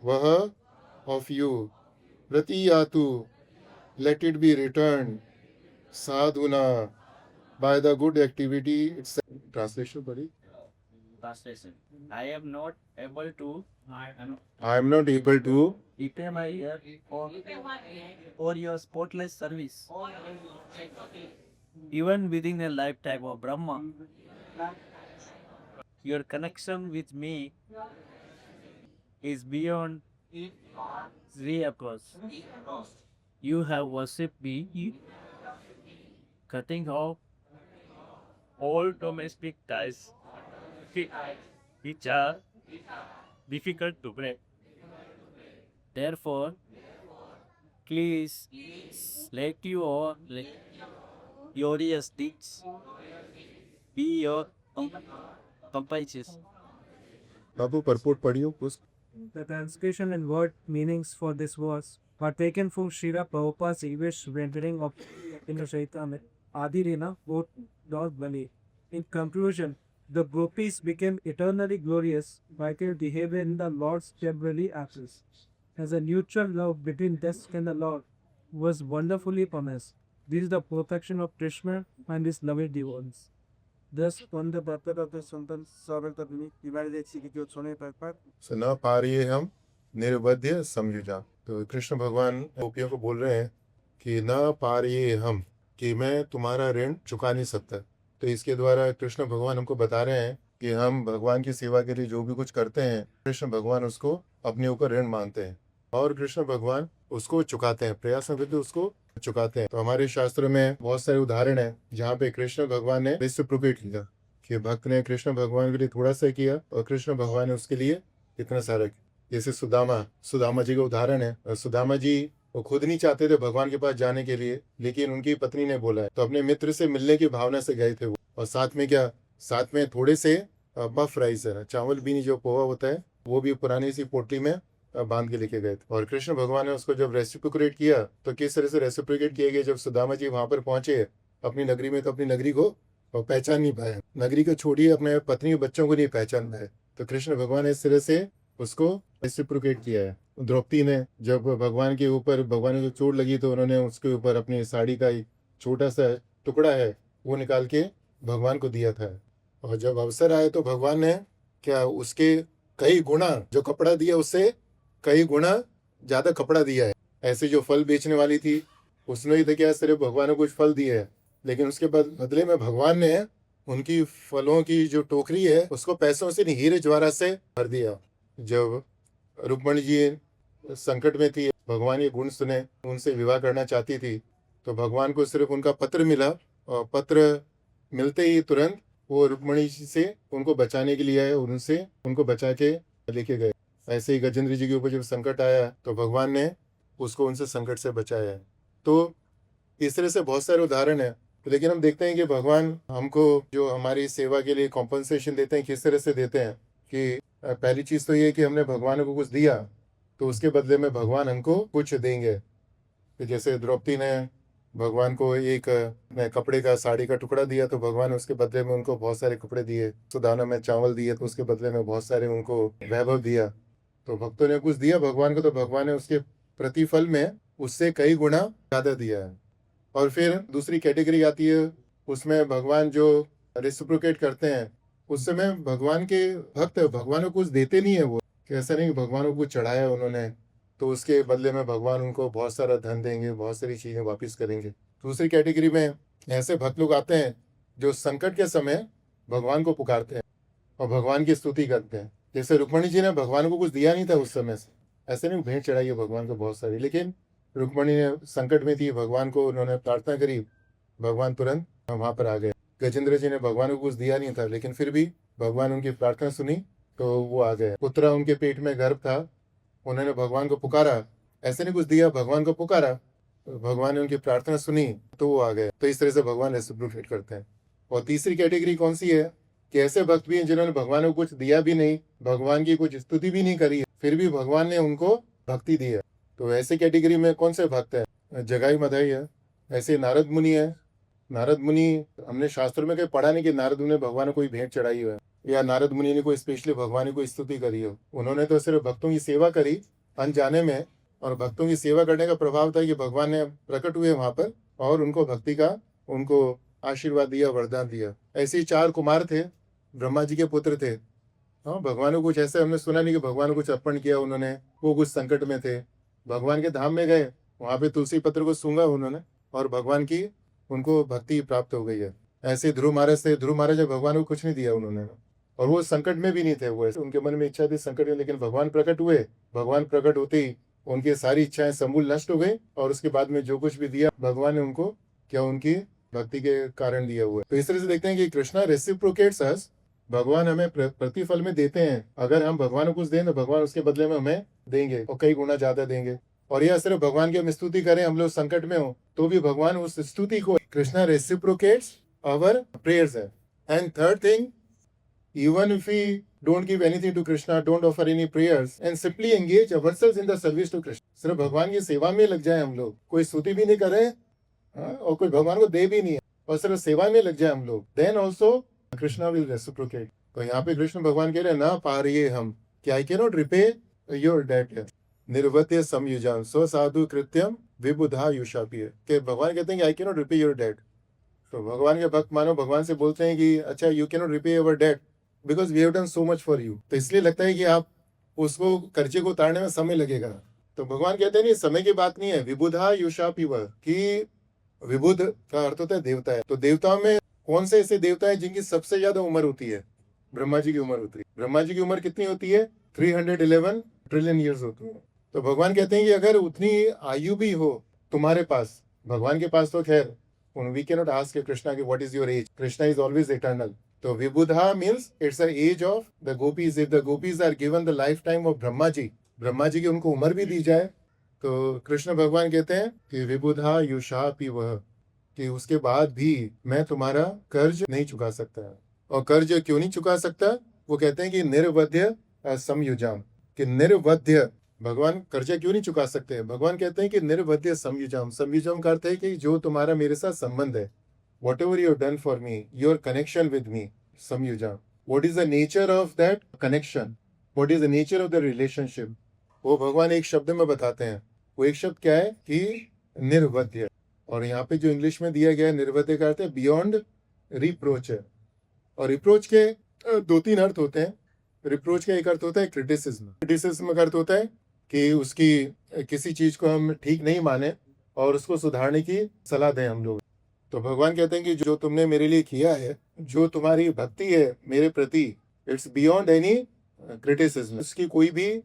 vaha, of you, pratiyatu, let it be returned, sadhuna, by the good activity itself. Translation, buddy. Translation. I am not able to I am not able to repay my ear or your spotless service. Even within a lifetime of Brahma, your connection with me is beyond reapproach. You have worshipped me, cutting off all domestic ties which are difficult to break. Therefore, please let your glorious deeds be your compasses. बाबू परपोट पढ़ियो पुस्तक. The translation and word meanings for this verse are taken from Srila Prabhupada's English rendering of Indra Chaitanya Adhirina Bot Dog Bali. In conclusion, the gopis became eternally glorious by their behavior in the Lord's temporary absence. As a neutral love between death and the Lord was wonderfully promised. This is the perfection of Krishna and his loving devotees. Thus, on the birthday of the Sultan Savartadini, divided Sikhi Sone Parpat, So न पारिये हम निर्वध्य समझुजा. तो कृष्ण भगवान गोपियों को बोल रहे हैं कि न पारिये हम, कि मैं तुम्हारा ऋण चुका नहीं सकता. तो इसके द्वारा कृष्ण भगवान हमको बता रहे हैं कि हम भगवान की सेवा के लिए जो भी कुछ करते हैं, कृष्ण भगवान उसको अपने ऊपर ऋण मानते हैं और कृष्ण भगवान उसको चुकाते हैं, प्रयास में भी उसको चुकाते हैं. तो हमारे शास्त्र में बहुत सारे उदाहरण हैं जहाँ पे कृष्ण भगवान ने रेसिप्रोकेट किया कि भक्त ने कृष्ण भगवान के लिए थोड़ा सा किया और कृष्ण भगवान ने उसके लिए इतना सारा किया. जैसे सुदामा जी का उदाहरण है. सुदामा जी वो खुद नहीं चाहते थे भगवान के पास जाने के लिए, लेकिन उनकी पत्नी ने बोला है, तो अपने मित्र से मिलने की भावना से गए थे वो. और साथ में क्या, साथ में थोड़े से बफ राइस है, चावल भी नहीं, जो पोहा होता है वो भी पुरानी सी पोटली में बांध के लेके गए थे. और कृष्ण भगवान ने उसको जब रेसिप्रोकेट किया, तो किस तरह से रेसिप्रोकेट किया गया. जब सुदामा जी वहां पर पहुंचे अपनी नगरी में, तो अपनी नगरी को पहचान नहीं पाया, नगरी को छोड़िए अपने पत्नी और बच्चों को नहीं पहचान पाए. तो कृष्ण भगवान ने इस तरह से उसको रेसिप्रोकेट किया है. द्रौपदी ने जब भगवान के ऊपर, भगवान को चोट लगी, तो उन्होंने उसके ऊपर अपनी साड़ी का एक छोटा सा टुकड़ा है वो निकाल के भगवान को दिया था. और जब अवसर आया तो भगवान ने क्या उसके कई गुना, जो कपड़ा दिया उससे कई गुना ज्यादा कपड़ा दिया है. ऐसे जो फल बेचने वाली थी उसने तो क्या सिर्फ भगवान को कुछ फल दिए है, लेकिन उसके बाद बदले में भगवान ने उनकी फलों की जो टोकरी है उसको पैसों से नहीं, हीरे ज्वारा से भर दिया। जब रुक्मणी जी संकट में थी, भगवान के गुण सुने, उनसे विवाह करना चाहती थी, तो भगवान को सिर्फ उनका पत्र मिला, और पत्र मिलते ही तुरंत वो रुक्मणी जी से उनको बचाने के लिए आए, और उनसे उनको बचा के लेके गए। ऐसे ही गजेंद्र जी के ऊपर जब संकट आया तो भगवान ने उसको उनसे संकट से बचाया है। तो इस तरह से बहुत सारे उदाहरण है। लेकिन हम देखते हैं कि भगवान हमको जो हमारी सेवा के लिए कॉम्पनसेशन देते हैं, किस तरह से देते हैं कि पहली चीज़ तो ये कि हमने भगवान को कुछ दिया तो उसके बदले में भगवान हमको कुछ देंगे। तो जैसे द्रौपदी ने भगवान को एक कपड़े का, साड़ी का टुकड़ा दिया, तो भगवान ने उसके बदले में उनको बहुत सारे कपड़े दिए। सुदाना में चावल दिए तो उसके बदले में बहुत सारे उनको वैभव दिया। तो भक्तों ने कुछ दिया भगवान को, तो भगवान ने उसके प्रतिफल में उससे कई गुना ज़्यादा दिया है। और फिर दूसरी कैटेगरी आती है, उसमें भगवान जो रेसिप्रोकेट करते हैं, उस समय भगवान के भक्त भगवान को कुछ देते नहीं है। वो ऐसा नहीं कि भगवान को कुछ चढ़ाया उन्होंने तो उसके बदले में भगवान उनको बहुत सारा धन देंगे, बहुत सारी चीज़ें वापस करेंगे। दूसरी कैटेगरी में ऐसे भक्त लोग आते हैं जो संकट के समय भगवान को पुकारते हैं और भगवान की स्तुति करते हैं। जैसे रुक्मणी जी ने भगवान को कुछ दिया नहीं था उस समय से, ऐसे नहीं भेंट चढ़ाई है भगवान को बहुत सारी, लेकिन रुक्मणी ने संकट में थी, भगवान को उन्होंने प्रार्थना करी, भगवान तुरंत वहाँ पर आ गए। गजेंद्र जी ने भगवान को कुछ दिया नहीं था, लेकिन फिर भी भगवान उनकी प्रार्थना सुनी तो वो आ गए। पुत्रा उनके पेट में गर्भ था, उन्होंने भगवान को पुकारा, ऐसे नहीं कुछ दिया, भगवान को पुकारा, भगवान ने उनकी प्रार्थना सुनी तो वो आ गए। तो इस तरह से भगवान रेसिप्रोकेट करते हैं। और तीसरी कैटेगरी कौन सी है कि ऐसे भक्त भी हैं जिन्होंने भगवान को कुछ दिया भी नहीं, भगवान की कुछ स्तुति भी नहीं करी है, फिर भी भगवान ने उनको भक्ति दी है। तो ऐसे कैटेगरी में कौन से भक्त है? जगाई मधाई है, ऐसे नारद मुनि है। नारद मुनि, हमने शास्त्रों में कहीं पढ़ा नहीं कि नारद मुनि ने भगवान को कोई भेंट चढ़ाई हो या नारद मुनि ने कोई स्पेशली भगवान की कोई स्तुति करी हो। उन्होंने तो सिर्फ भक्तों की सेवा करी अनजाने में, और भक्तों की सेवा करने का प्रभाव था कि भगवान ने प्रकट हुए वहां पर और उनको भक्ति का उनको आशीर्वाद दिया, वरदान दिया। ऐसे ही 4 कुमार थे, ब्रह्मा जी के पुत्र थे। हाँ, भगवान को कुछ ऐसे हमने सुना नहीं कि भगवान को कुछ अर्पण किया उन्होंने, वो कुछ संकट में थे, भगवान के धाम में गए, वहां पे तुलसी पत्र को सूंघा उन्होंने और भगवान की उनको भक्ति प्राप्त हो गई है। ऐसे ध्रुव महाराज थे, ध्रुव महाराज भगवान को कुछ नहीं दिया उन्होंने, और वो संकट में भी नहीं थे। वो ऐसे उनके मन में इच्छा थी संकट में, लेकिन भगवान प्रकट हुए, भगवान प्रकट होते ही उनकी सारी इच्छाएं समूल नष्ट हो गई, और उसके बाद में जो कुछ भी दिया भगवान ने उनको क्या उनकी भक्ति के कारण दिया हुआ है। तो इस तरह से देखते हैं कि कृष्णा रेसिप्रोकेट्स अस, भगवान हमें प्रतिफल में देते हैं। अगर हम भगवान को कुछ दें तो भगवान उसके बदले में हमें देंगे और कई गुना ज्यादा देंगे। और यह सिर्फ भगवान की हम स्तुति करें, हम लोग संकट में हो तो भी भगवान उस स्तुति को, कृष्णा रेसिप्रोकेट्स आवर प्रेयर्स है। And third thing, even if we don't give anything to Krishna, don't offer any prayers and simply engage ourselves in the service to Krishna, सिर्फ भगवान की सेवा में लग जाए हम लोग, कोई स्तुति भी नहीं कर रहे और कोई भगवान को दे भी नहीं है, और सिर्फ सेवा में लग जाए हम लोग, then also Krishna will reciprocate। तो यहाँ पे कृष्ण भगवान कह रहे हैं, ना पा रही है हम कि I cannot repay your debt, निर्वत्य समयुजाम स्वसाधु कृत्यम विबुधा युषापि, कि भगवान कहते हैं कि I cannot repay your debt। तो भगवान के भक्त मानो भगवान से बोलते हैं कि अच्छा you cannot repay our debt because we have done so much for you, तो इसलिए लगता है कि आप उसको कर्जे को उतारने में समय लगेगा। तो भगवान कहते हैं नहीं, समय की बात नहीं है, विबुधा युषापि, कि विबुध का अर्थ होता है देवता है। तो देवताओं में कौन से ऐसे देवता है जिनकी सबसे ज्यादा उम्र होती है? ब्रह्मा जी की उम्र होती है। ब्रह्मा जी की उम्र कितनी होती है? 311 ट्रिलियन ईयर्स होती है। तो भगवान कहते हैं कि अगर उतनी आयु भी हो तुम्हारे पास, भगवान के पास तो खैर we can not ask Krishna कि what is your age, Krishna is always eternal. तो विबुधा means it's the age of the gopis. If the gopis are given the life time of Brahma ji, Brahma ji की उनको उम्र भी दी जाए, तो कृष्ण भगवान कहते हैं कि विबुधा युषापि वह, कि उसके बाद भी मैं तुम्हारा कर्ज नहीं चुका सकता। और कर्ज क्यों नहीं चुका सकता? वो कहते हैं कि निर्वध्य समयुजाम, कि निर्वध्य, भगवान कर्जा क्यों नहीं चुका सकते? भगवान कहते हैं कि निर्वध्य समयुजाम। समयुजाम का अर्थ है कि जो तुम्हारा मेरे साथ संबंध है, whatever you have done for me, your connection with me, samyujam, what is the nature of that connection, what is the nature of the relationship, वो भगवान एक शब्द में बताते हैं। वो एक शब्द क्या है कि निर्वध्य। और यहाँ पे जो इंग्लिश में दिया गया है निर्वध्य का अर्थ है बियॉन्ड रिप्रोच है। और रिप्रोच के 2-3 अर्थ होते हैं। रिप्रोच का एक अर्थ होता है क्रिटिसिज्म। क्रिटिसिज्म का अर्थ होता है कि उसकी किसी चीज को हम ठीक नहीं माने और उसको सुधारने की सलाह दें हम लोग। तो भगवान कहते हैं कि जो तुमने मेरे लिए किया है जो तुम्हारी भक्ति है मेरे प्रति, इट्स बियॉन्ड एनी क्रिटिसिज्म, उसकी कोई भी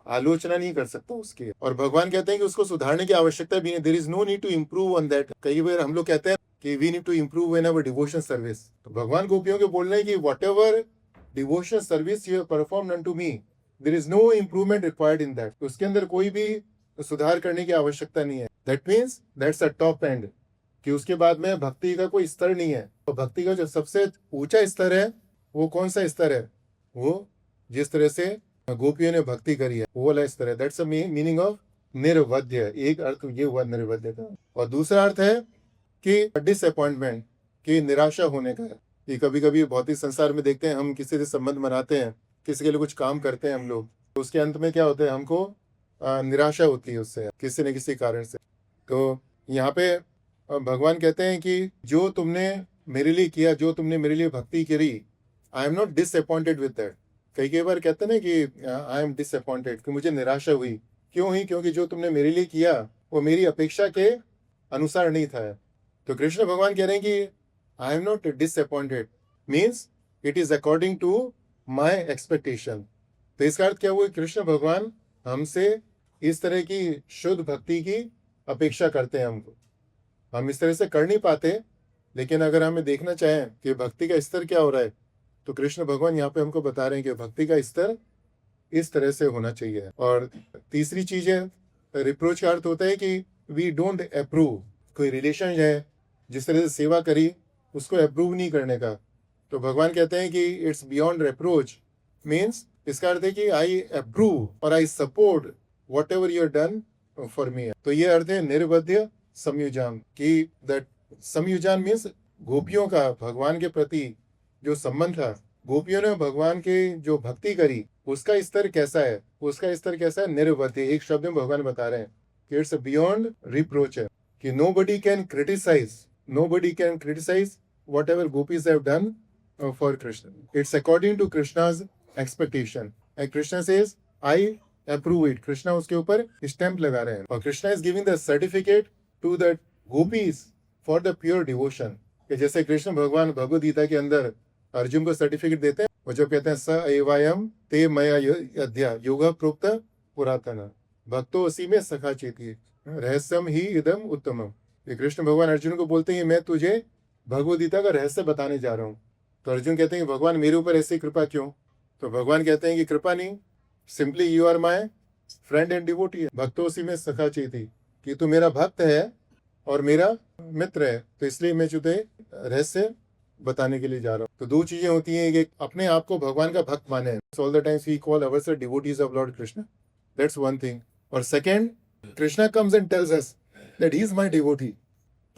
आलोचना नहीं कर सकता उसकी। और भगवान कहते हैं कि उसको सुधारने की आवश्यकता भी नहीं, there is no need to improve on that. कई बार हम लोग कहते हैं कि we need to improve in our devotion service, तो भगवान गोपियों के बोल रहे हैं कि whatever devotion service you have performed unto me, there is no improvement required in that, उसके अंदर कोई भी सुधार करने की आवश्यकता नहीं है। That means that's a top and, कि उसके बाद में भक्ति का कोई स्तर नहीं है। तो भक्ति का जो सबसे ऊंचा स्तर है वो कौन सा स्तर है? वो जिस तरह से गोपियों ने भक्ति करी है वो वाला स्तर है। दैट्स मीनिंग ऑफ निर्वध्य। एक अर्थ ये हुआ निर्वध्य का, और दूसरा अर्थ है कि डिसअपॉइंटमेंट, कि निराशा होने का। कि कभी कभी भौतिक संसार में देखते हैं, हम किसी से संबंध बनाते हैं, किसी के लिए कुछ काम करते हैं हम लोग, तो उसके अंत में क्या होता है, हमको निराशा होती है उससे किसी न किसी कारण से। तो यहाँ पे भगवान कहते हैं कि जो तुमने मेरे लिए किया, जो तुमने मेरे लिए भक्ति करी, आई am not disappointed with that. कई बार कहते हैं ना कि आई एम डिसअपॉइंटेड, कि मुझे निराशा हुई। क्यों हुई? क्योंकि जो तुमने मेरे लिए किया वो मेरी अपेक्षा के अनुसार नहीं था। तो कृष्ण भगवान कह रहे हैं कि I am not disappointed, means it is according to my expectation. तो इसका अर्थ क्या हुआ? कृष्ण भगवान हमसे इस तरह की शुद्ध भक्ति की अपेक्षा करते हैं। हमको हम इस तरह से कर नहीं पाते, लेकिन अगर हमें देखना चाहें कि भक्ति का स्तर क्या हो रहा है, तो कृष्ण भगवान यहाँ पे हमको बता रहे हैं कि भक्ति का स्तर इस तरह से होना चाहिए। और तीसरी चीज है, रिप्रोच का अर्थ होता है कि वी डोंट अप्रूव। कोई रिलेशन है, जिस तरह से सेवा करी उसको अप्रूव नहीं करने का, तो भगवान कहते हैं कि इट्स बियॉन्ड रिप्रोच, मीन्स इसका अर्थ है कि आई अप्रूव और I support what ever you done for me. तो ये अर्थ है निर्वध्य समयुजान, कि दैट समयुजान मीन्स गोपियों का भगवान के प्रति जो संबंध था, गोपियों ने भगवान के जो भक्ति करी उसका स्तर कैसा है, उसका स्तर कैसा है? निर्वध्य। एक शब्द में भगवान बता रहे हैं कि इट्स बियॉन्ड रिप्रोच है, कि nobody can criticise whatever gopis have done for Krishna, it's according to Krishna's expectation. And Krishna says I approve it, Krishna उसके ऊपर स्टैंप लगा रहे हैं, और Krishna is giving the certificate to the gopis for the pure devotion. कि जैसे कृष्ण भगवान भगवद गीता के अंदर अर्जुन को सर्टिफिकेट देते हैं, और जब कहते हैं स एवायम ते मया अध्या योग प्रोक्त पुरातन भक्तो उसी में सखा चेती रहस्यम ही इदम उत्तमम। ये कृष्ण भगवान अर्जुन को बोलते हैं मैं तुझे भगवद गीता का रहस्य बताने जा रहा हूँ। तो अर्जुन कहते हैं भगवान मेरे ऊपर ऐसी कृपा क्यों? तो भगवान कहते हैं कि कृपा नहीं, simply you are my friend and devotee. भक्तो उसी में सखा चेती, कि तू मेरा भक्त है और मेरा मित्र है, तो इसलिए मैं तुझे रहस्य बताने के लिए जा रहा हूँ। तो दो चीजें होती हैं, कि अपने आप को भगवान का भक्त माने, all the times we call ourselves devotees of Lord Krishna, that's one thing. और second, Krishna comes and tells us that he is my devotee.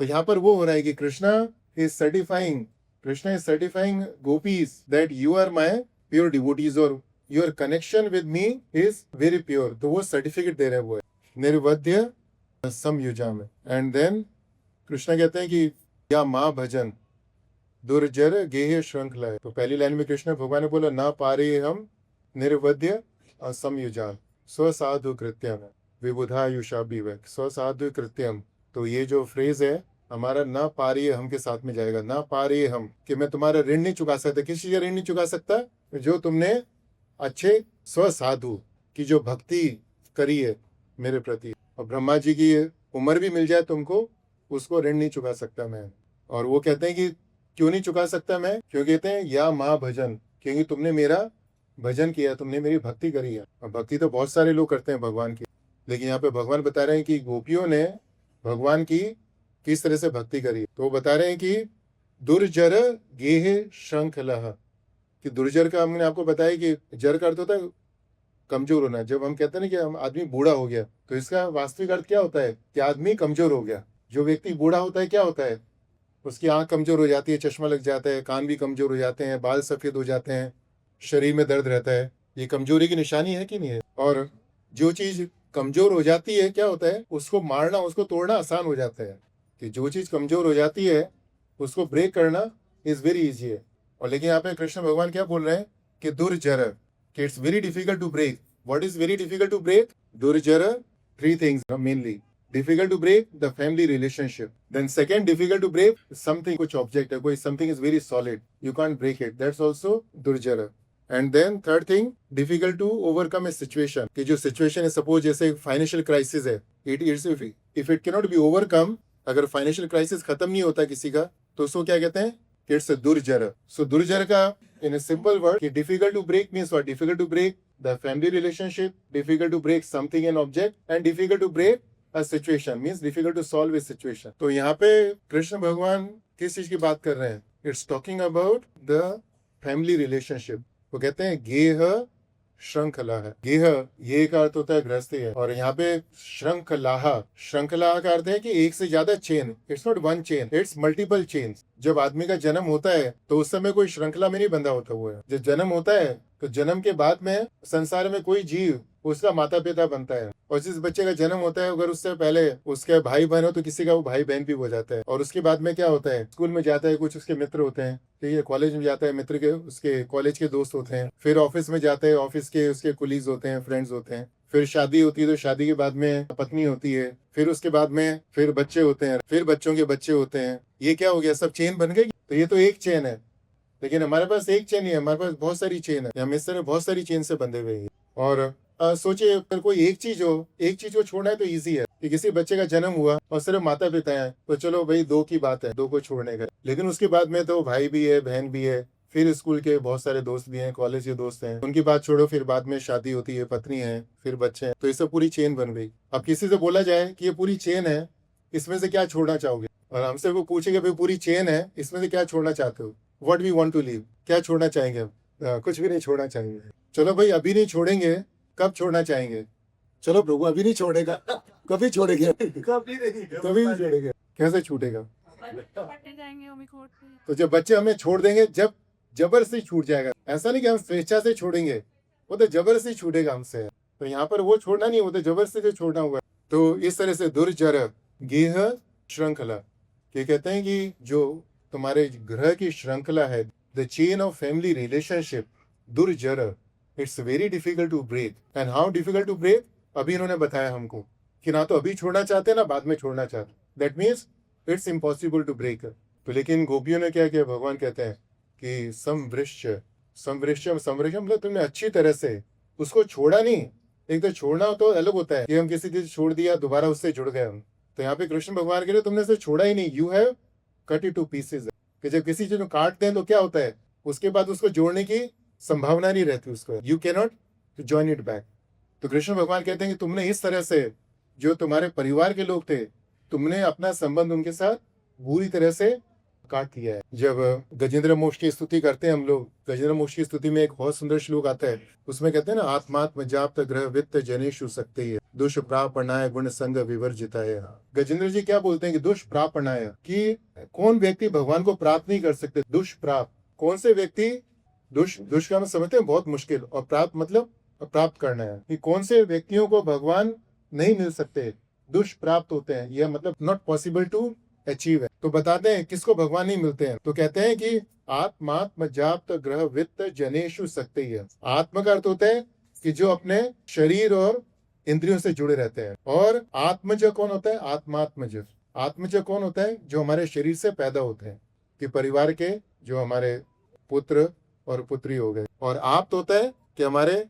तो यहाँ पर वो हो रहा है कि Krishna is certifying gopis that you are my pure devotees, और your connection with me is very pure. तो वो सर्टिफिकेट दे रहे हैं, वो है निर्वध्य समयुजा में। एंड देन कृष्णा कहते हैं कि या माँ भजन दुर्जर गेह श्रृंखला है। तो पहली लाइन में कृष्ण भगवान ने बोला ना पारे हम निर्वध्य समयुजान स्वसाधु कृत्यम विबुधायुषा विवेक स्वसाधु कृत्यम। तो ये जो फ्रेज है हमारा, ना पारे हम के साथ में जाएगा। ना पारे हम, कि मैं तुम्हारा ऋण नहीं चुका सकता। किसी का ऋण नहीं चुका सकता? जो तुमने अच्छे स्वसाधु की जो भक्ति करी है मेरे प्रति, और ब्रह्मा जी की उम्र भी मिल जाए तुमको, उसको ऋण नहीं चुका सकता मैं। और वो कहते हैं कि क्यों नहीं चुका सकता मैं? क्यों कहते हैं या माँ भजन, क्योंकि तुमने मेरा भजन किया, तुमने मेरी भक्ति करी है। और भक्ति तो बहुत सारे लोग करते हैं भगवान की, लेकिन यहाँ पे भगवान बता रहे हैं कि गोपियों ने भगवान की किस तरह से भक्ति करी। तो वो बता रहे हैं कि दुर्जर गेह श्रृंखला, कि दुर्जर का हमने आपको बताया कि जर का अर्थ होता है कमजोर होना। जब हम कहते हैं ना कि हम आदमी बूढ़ा हो गया, तो इसका वास्तविक अर्थ क्या होता है? कि आदमी कमजोर हो गया। जो व्यक्ति बूढ़ा होता है क्या होता है? उसकी आंख कमजोर हो जाती है, चश्मा लग जाता है, कान भी कमजोर हो जाते हैं, बाल सफेद हो जाते हैं, शरीर में दर्द रहता है। ये कमजोरी की निशानी है कि नहीं है? और जो चीज कमजोर हो जाती है क्या होता है? उसको मारना, उसको तोड़ना आसान हो जाता है। कि जो चीज कमजोर हो जाती है उसको ब्रेक करना इज वेरी इजी है। और लेकिन यहाँ पे कृष्ण भगवान क्या बोल रहे हैं कि दुर्जर, कि it's very difficult to break. What is very difficult to break? दुर्जर, three things mainly. difficult to break the family relationship. Then second, difficult to break something, कुछ object है, कोई something is very solid, you can't break it. That's also durjara. And then third thing, difficult to overcome a situation. कि जो situation है, suppose जैसे financial crisis है, it is if it cannot be overcome, अगर financial crisis खत्म नहीं होता किसी का, तो उसको क्या कहते हैं? It's a durjara. So durjara का in a simple word, कि difficult to break means what? Difficult to break the family relationship, difficult to break something, an object, and difficult to break a situation means difficult to solve a situation. तो यहाँ पे कृष्ण भगवान किस चीज की बात कर रहे हैं? It's talking about the family relationship. वो कहते हैं गेह श्रृंखला है. गेह ये का अर्थ होता है गृहस्थी है, और यहाँ पे श्रृंखला, श्रृंखला का अर्थ है कि एक से ज्यादा chain. It's not one chain, it's multiple chains. जब आदमी का जन्म होता है तो उस समय कोई श्रृंखला में नहीं बंधा होता हुआ है. जब जन्म होता है तो जन्म के बाद में संसार में कोई जीव उसका माता पिता बनता है, और जिस बच्चे का जन्म होता है अगर उससे पहले उसके भाई बहन हो तो किसी का वो भाई बहन भी हो जाता है. और उसके बाद में क्या होता है, स्कूल में जाता है, कुछ उसके मित्र होते हैं, ठीक है, कॉलेज में जाता है, मित्र के उसके कॉलेज के दोस्त होते हैं, फिर ऑफिस में जाते हैं, ऑफिस के उसके कुलीग होते हैं, फ्रेंड्स होते हैं, फिर शादी होती है तो शादी के बाद में पत्नी होती है, फिर उसके बाद में फिर बच्चे होते हैं, फिर बच्चों के बच्चे होते हैं. ये क्या हो गया, सब चेन बन गई. तो ये तो एक चेन है, लेकिन हमारे पास एक चेन नहीं है, हमारे पास बहुत सारी चेन है. हम इस तरह बहुत सारी चेन से बंधे हुए हैं. और सोचिए अगर कोई एक चीज हो, एक चीज को छोड़ना है तो इजी है कि किसी बच्चे का जन्म हुआ और सिर्फ माता पिता हैं तो चलो भाई दो की बात है, दो को छोड़ने का. लेकिन उसके बाद में तो भाई भी है, बहन भी है, फिर स्कूल के बहुत सारे दोस्त भी हैं, कॉलेज के दोस्त हैं, उनकी बात छोड़ो, फिर बाद में शादी होती है, पत्नी है, फिर बच्चे हैं. तो ये सब पूरी चेन बन गई. अब किसी से बोला जाए कि ये पूरी चेन है, इसमें से क्या छोड़ना चाहोगे, और हमसे वो पूछेगा भाई पूरी चेन है, इसमें से क्या छोड़ना चाहते हो, what we want to leave, क्या छोड़ना चाहेंगे हम? कुछ भी नहीं छोड़ना चाहेंगे. चलो भाई अभी नहीं छोड़ेंगे, कब छोड़ना चाहेंगे? चलो प्रभु अभी नहीं छोड़ेगा, कभी छोड़ेंगे? कभी नहीं छोड़ेंगे. कैसे छूटेगा? पट्टे जाएंगे मम्मी कोर्ट पे. तो जब बच्चे हमें छोड़ देंगे, जब जबरदस्ती छूट जाएगा. ऐसा नहीं कि हम स्वेच्छा से छोड़ेंगे, वो तो जबरदस्ती छूटेगा हमसे. तो यहाँ पर वो छोड़ना नहीं, वो तो जबरदस्ती से छोड़ना हुआ. तो इस तरह से दुर्जर गेह श्रृंखला, ये कहते हैं कि जो तुम्हारे ग्रह की श्रृंखला है, the chain of family relationship, दुर्जर, it's very difficult to break. And how difficult to break, अभी इन्होंने बताया हमको कि ना तो अभी छोड़ना चाहते ना बाद में छोड़ना चाहते. That means it's impossible to break. तो लेकिन गोपियों ने क्या किया, भगवान कहते हैं कि समवृश्य मतलब तुमने अच्छी तरह से उसको छोड़ा नहीं. एक तो छोड़ना तो अलग होता है कि हम किसी चीज छोड़ दिया, दोबारा उससे जुड़ गए हम. तो यहाँ पे कृष्ण भगवान कह रहे तुमने उसे छोड़ा ही नहीं, you have cut it to pieces. कि जब किसी चीज को काटते हैं तो क्या होता है, उसके बाद उसको जोड़ने की संभावना नहीं रहती, उसको you cannot join it back. तो कृष्ण भगवान कहते हैं कि तुमने इस तरह से जो तुम्हारे परिवार के लोग थे, तुमने अपना संबंध उनके साथ बुरी तरह से काट लिया है. जब गजेंद्र मोक्ष की स्तुति करते हैं हम लोग, गजेंद्र मोक्ष की स्तुति में एक बहुत सुंदर श्लोक आता है, उसमें कहते हैं ना, आत्मात्म जाप्त ग्रह वित्त जनेशु सकते है दुष्प्रापणाय गुण संग विवर्जिताय. गजेंद्र जी क्या बोलते हैं कि दुष्प्रापणाय, कि कौन व्यक्ति भगवान को प्राप्त नहीं कर सकते. दुष्प्राप्त, कौन से व्यक्ति, दुष् का समझते हैं बहुत मुश्किल, और प्राप्त मतलब प्राप्त करना है, कि कौन से व्यक्तियों को भगवान नहीं मिल सकते, दुष्प्राप्त होते हैं, यह मतलब नॉट पॉसिबल टू अचीव है. तो बताते हैं किसको भगवान नहीं मिलते हैं. तो कहते हैं कि आत्मात्म जाप्त ग्रह वित्त जनेशु सकते ही. आत्मा का अर्थ होता है कि जो अपने शरीर और इंद्रियों से जुड़े रहते हैं, और आत्मज कौन होता है, आत्मात्मज. आत्मज कौन होता है, जो हमारे शरीर से पैदा होते हैं, कि परिवार के जो हमारे पुत्र और पुत्री हो गए. और आप्त होता है कि हमारे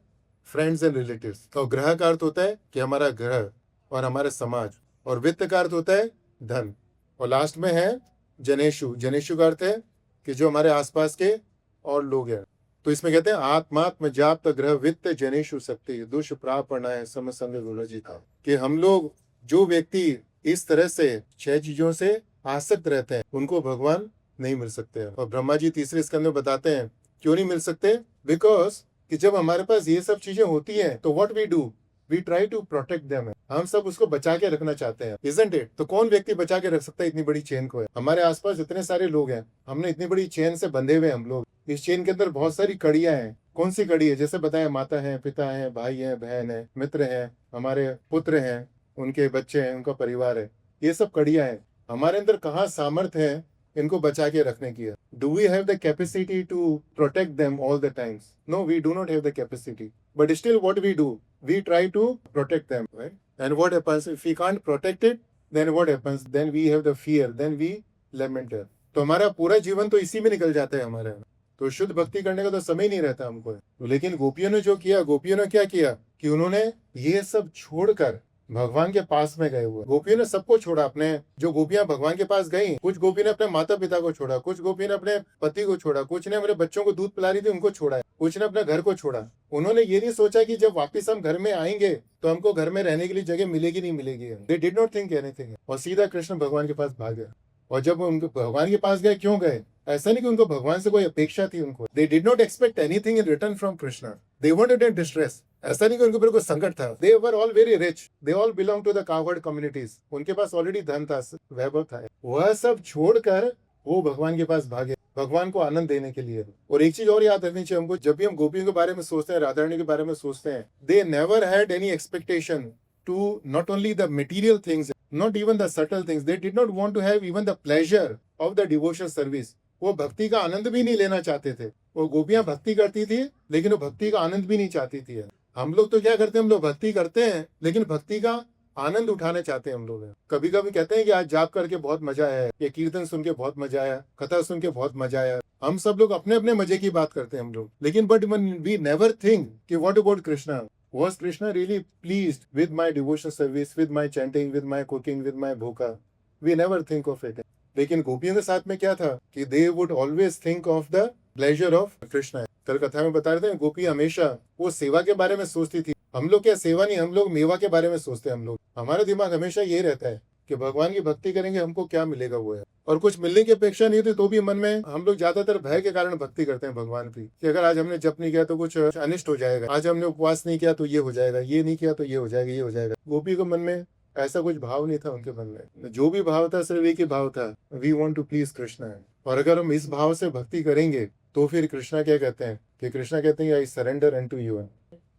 फ्रेंड्स एंड रिलेटिव्स. और ग्रह का अर्थ होता है कि हमारा ग्रह और हमारे समाज. और वित्त का अर्थ होता है धन. और लास्ट में है जनेशु. जनेशु का अर्थ है कि जो हमारे आसपास के और लोग हैं. तो इसमें कहते हैं आत्मात्म जाप्त ग्रह वित्त जनेशु शक्ति दुष्प्रापणाय समसंग विवर्जिता, कि हम लोग जो व्यक्ति इस तरह से 6 चीजों से आसक्त रहते हैं, उनको भगवान नहीं मिल सकते हैं. और ब्रह्मा जी तीसरे स्कंद में बताते हैं क्यों नहीं मिल सकते, बिकॉज कि जब हमारे पास ये सब चीजें होती हैं तो what we do, we try to protect them. हम सब उसको बचा के रखना चाहते हैं, इजंट इट. तो कौन व्यक्ति बचा के रख सकता है इतनी बड़ी चेन को? है हमारे आसपास इतने सारे लोग हैं, हमने इतनी बड़ी चेन से बंधे हुए हम लोग. इस चेन के अंदर बहुत सारी कड़ियां हैं. कौन सी कड़ी है? जैसे बताया, माता है, पिता है, भाई है, बहन है, मित्र है, हमारे पुत्र हैं, उनके बच्चे हैं, उनका परिवार है. ये सब कड़ियां हैं. हमारे अंदर कहाँ सामर्थ्य है इनको बचा के रखने की? Do we have the capacity to protect them all the times? No, we do not have the capacity. but still what we do, we try to protect them, right? And what happens if we can't protect it, then what happens, then we have the fear, then we lament it. तो हमारा पूरा जीवन तो इसी में निकल जाता है हमारा, तो शुद्ध भक्ति करने का तो समय नहीं रहता हमको। तो लेकिन गोपियों ने जो किया, गोपियों ने क्या किया कि उन्होंने ये सब छोड़कर भगवान के पास में गए हुए। गोपियों ने सबको छोड़ा, अपने जो गोपियां भगवान के पास गई, कुछ गोपी ने अपने माता पिता को छोड़ा, कुछ गोपी ने अपने पति को छोड़ा, कुछ ने अपने बच्चों को दूध पिला रही थी उनको छोड़ा, कुछ ने अपने घर को छोड़ा। उन्होंने ये नहीं सोचा कि जब वापस हम घर में आएंगे तो हमको घर में रहने के लिए जगह मिलेगी नहीं मिलेगी। दे डिड नॉट थिंक एनीथिंग, और सीधा कृष्ण भगवान के पास भाग गए। और जब उनको भगवान के पास गए, क्यों गए? ऐसा नहीं कि उनको भगवान से कोई अपेक्षा थी, उनको they did not expect anything in return from Krishna, they wanted in distress. ऐसा नहीं कि उनके ऊपर कोई संकट था, they were all very rich, they all belong to the cowherd communities, उनके पास ऑलरेडी धन था, वैभव था। वह सब छोड़कर वो भगवान के पास भागे, भगवान को आनंद देने के लिए। और एक चीज और याद रखनी चाहिए हमको, जब भी हम गोपियों के बारे में सोचते हैं, राधा रानी के बारे में सोचते हैं, they never had any expectation to not only the material things, not even the subtle things. They did not want to have even the pleasure of the devotional service. वो भक्ति का आनंद भी नहीं लेना चाहते थे। वो गोपियां भक्ति करती थी लेकिन वो भक्ति का आनंद भी नहीं चाहती थी। हम लोग तो क्या करते हैं, हम लोग भक्ति करते हैं लेकिन भक्ति का आनंद उठाना चाहते हैं हम लोग। कभी कभी कहते हैं कि आज जाप करके बहुत मजा आया, ये कीर्तन सुन के बहुत मजा आया, कथा सुन के बहुत मजा आया। हम सब लोग अपने अपने मजे की बात करते हैं हम लोग, लेकिन बट वी नेवर थिंक कि what about Krishna, was Krishna really pleased with my devotional service, with my chanting, with my cooking, with my bhoka? We never think of it. लेकिन गोपियों के साथ में क्या था कि they would always think of the pleasure of Krishna. कल कथा में बता रहे थे, गोपी हमेशा वो सेवा के बारे में सोचती थी। हम लोग क्या सेवा नहीं, हम लोग मेवा के बारे में सोचते हैं। हम लोग, हमारा दिमाग हमेशा ये रहता है कि भगवान की भक्ति करेंगे हमको क्या मिलेगा, वो है। और कुछ मिलने की अपेक्षा नहीं होती तो भी मन में हम लोग ज्यादातर भय के कारण भक्ति करते हैं भगवान की, कि अगर आज हमने जप नहीं किया तो कुछ अनिष्ट हो जाएगा, आज हमने उपवास नहीं किया तो ये हो जाएगा, ये नहीं किया तो ये हो जाएगा, ये हो जाएगा। गोपी के मन में ऐसा कुछ भाव नहीं था, उनके मन में जो भी भाव था सिर्फ एक ही भाव था, we want to please Krishna. और अगर हम इस भाव से भक्ति करेंगे तो फिर कृष्णा क्या कहते हैं कि कृष्णा कहते हैं I surrender unto you.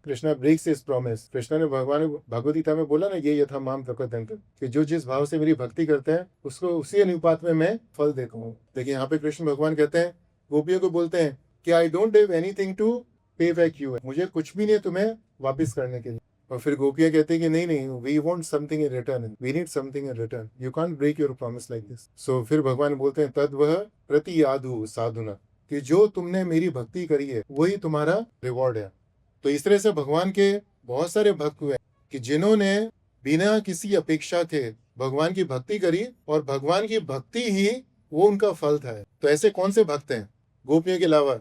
Krishna breaks his promise. Krishna ने भगवान भगवद गीता में बोला ना, ये यथा माम प्रपद्यन्ते, कि जो जिस भाव से मेरी भक्ति करते हैं उसको उसी अनुपात में मैं फल देता हूँ। देखिए यहाँ पे कृष्ण भगवान कहते हैं, गोपियों को बोलते हैं कि I don't have anything to pay back you, मुझे कुछ भी नहीं है तुम्हें वापस करने के लिए। और फिर गोपियां कहते हैं कि नहीं नहीं, we want something in return, we need something in return, you can't break your promise like this. So फिर भगवान बोलते हैं तद वह प्रति यादु साधुना, कि जो तुमने मेरी भक्ति करी है वही तुम्हारा रिवॉर्ड है। तो इस तरह से भगवान के बहुत सारे भक्त हुए कि जिन्होंने बिना किसी अपेक्षा के भगवान की भक्ति करी और भगवान की भक्ति ही वो उनका फल था। तो ऐसे कौन से भक्त हैं गोपियों के अलावा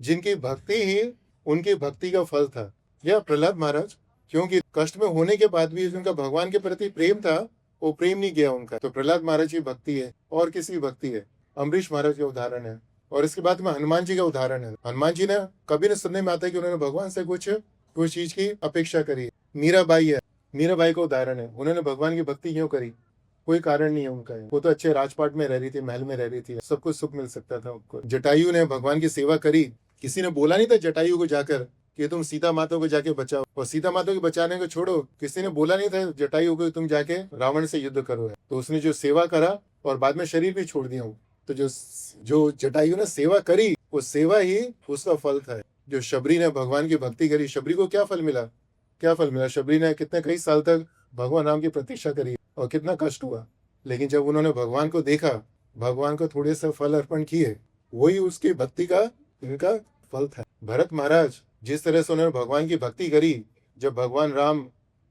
जिनकी भक्ति ही उनकी भक्ति का फल था? या प्रहलाद महाराज, क्योंकि कष्ट में होने के बाद भी उनका भगवान के प्रति प्रेम था, वो प्रेम नहीं गया उनका। तो प्रहलाद महाराज की भक्ति है। और किसी भक्ति है? अम्बरीश महाराज का उदाहरण है। और इसके बाद में हनुमान जी का उदाहरण है। हनुमान जी ने कभी न सुनने में आता है कि उन्होंने भगवान से कुछ चीज की अपेक्षा करी। मीराबाई है, मीराबाई का उदाहरण है। उन्होंने भगवान की भक्ति क्यों करी? कोई कारण नहीं है उनका। वो तो अच्छे राजपाट में रह रही थी, महल में रह रही थी, सब कुछ सुख मिल सकता था उनको। जटायु ने भगवान की सेवा करी। किसी ने बोला नहीं था जटायु को जाकर कि तुम सीता माता को जाके बचाओ, और सीता माता को बचाने को छोड़ो, किसी ने बोला नहीं था जटायु को तुम जाके रावण से युद्ध करो। तो उसने जो सेवा करा और बाद में शरीर भी छोड़ दिया। तो जो जटायु ने सेवा करी वो सेवा ही उसका फल था। जो शबरी ने भगवान की भक्ति करी, शबरी को क्या फल मिला? क्या फल मिला? शबरी ने कितने कई साल तक भगवान राम की प्रतीक्षा करी और कितना कष्ट हुआ, लेकिन जब उन्होंने भगवान को देखा, भगवान को थोड़े से फल अर्पण किए, वही उसकी भक्ति का इनका फल था। भरत महाराज जिस तरह से उन्होंने भगवान की भक्ति करी, जब भगवान राम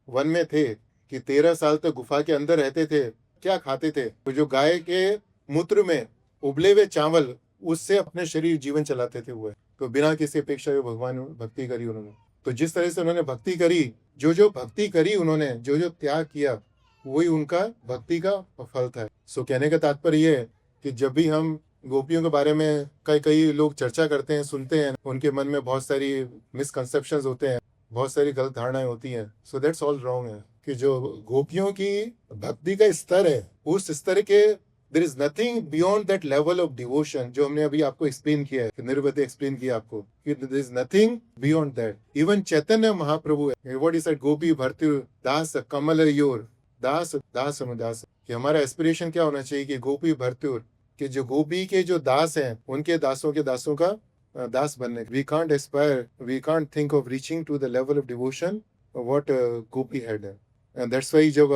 वन में थे कि 13 साल तक गुफा के अंदर रहते थे, क्या खाते थे? तो जो गाय के मूत्र में उबले हुए चावल, उससे अपने शरीर जीवन चलाते थे वो। तो बिना किसी अपेक्षा के भगवान भक्ति करी उन्होंने। तो जिस तरह से उन्होंने भक्ति करी, जो भक्ति करी उन्होंने, जो त्याग किया, वही उनका भक्ति का फल था। सो कहने का तात्पर्य ये है कि जब भी हम गोपियों के बारे में कई लोग चर्चा करते हैं, सुनते हैं, उनके मन में बहुत सारी मिसकंसेप्शंस होते हैं, बहुत सारी गलत धारणाएं होती हैं। सो दैट्स ऑल रॉन्ग है कि जो गोपियों की भक्ति का स्तर है, उस स्तर के there is nothing beyond that level of devotion, जो हमने अभी आपको एक्सप्लेन किया है, निर्वत एक्सप्लेन किया आपको कि there is nothing beyond that. Even Chaitanya Mahaprabhu है, what is that? गोपी भर्तृ दास कमल योर दास दास दास। कि हमारा एस्पिरेशन क्या होना चाहिए कि गोपी भर्तृ, कि जो गोपी के जो दास हैं उनके दासों के दासों का दास बनने we can't aspire we can't think of reaching to the level of devotion what gopi had and that's why जब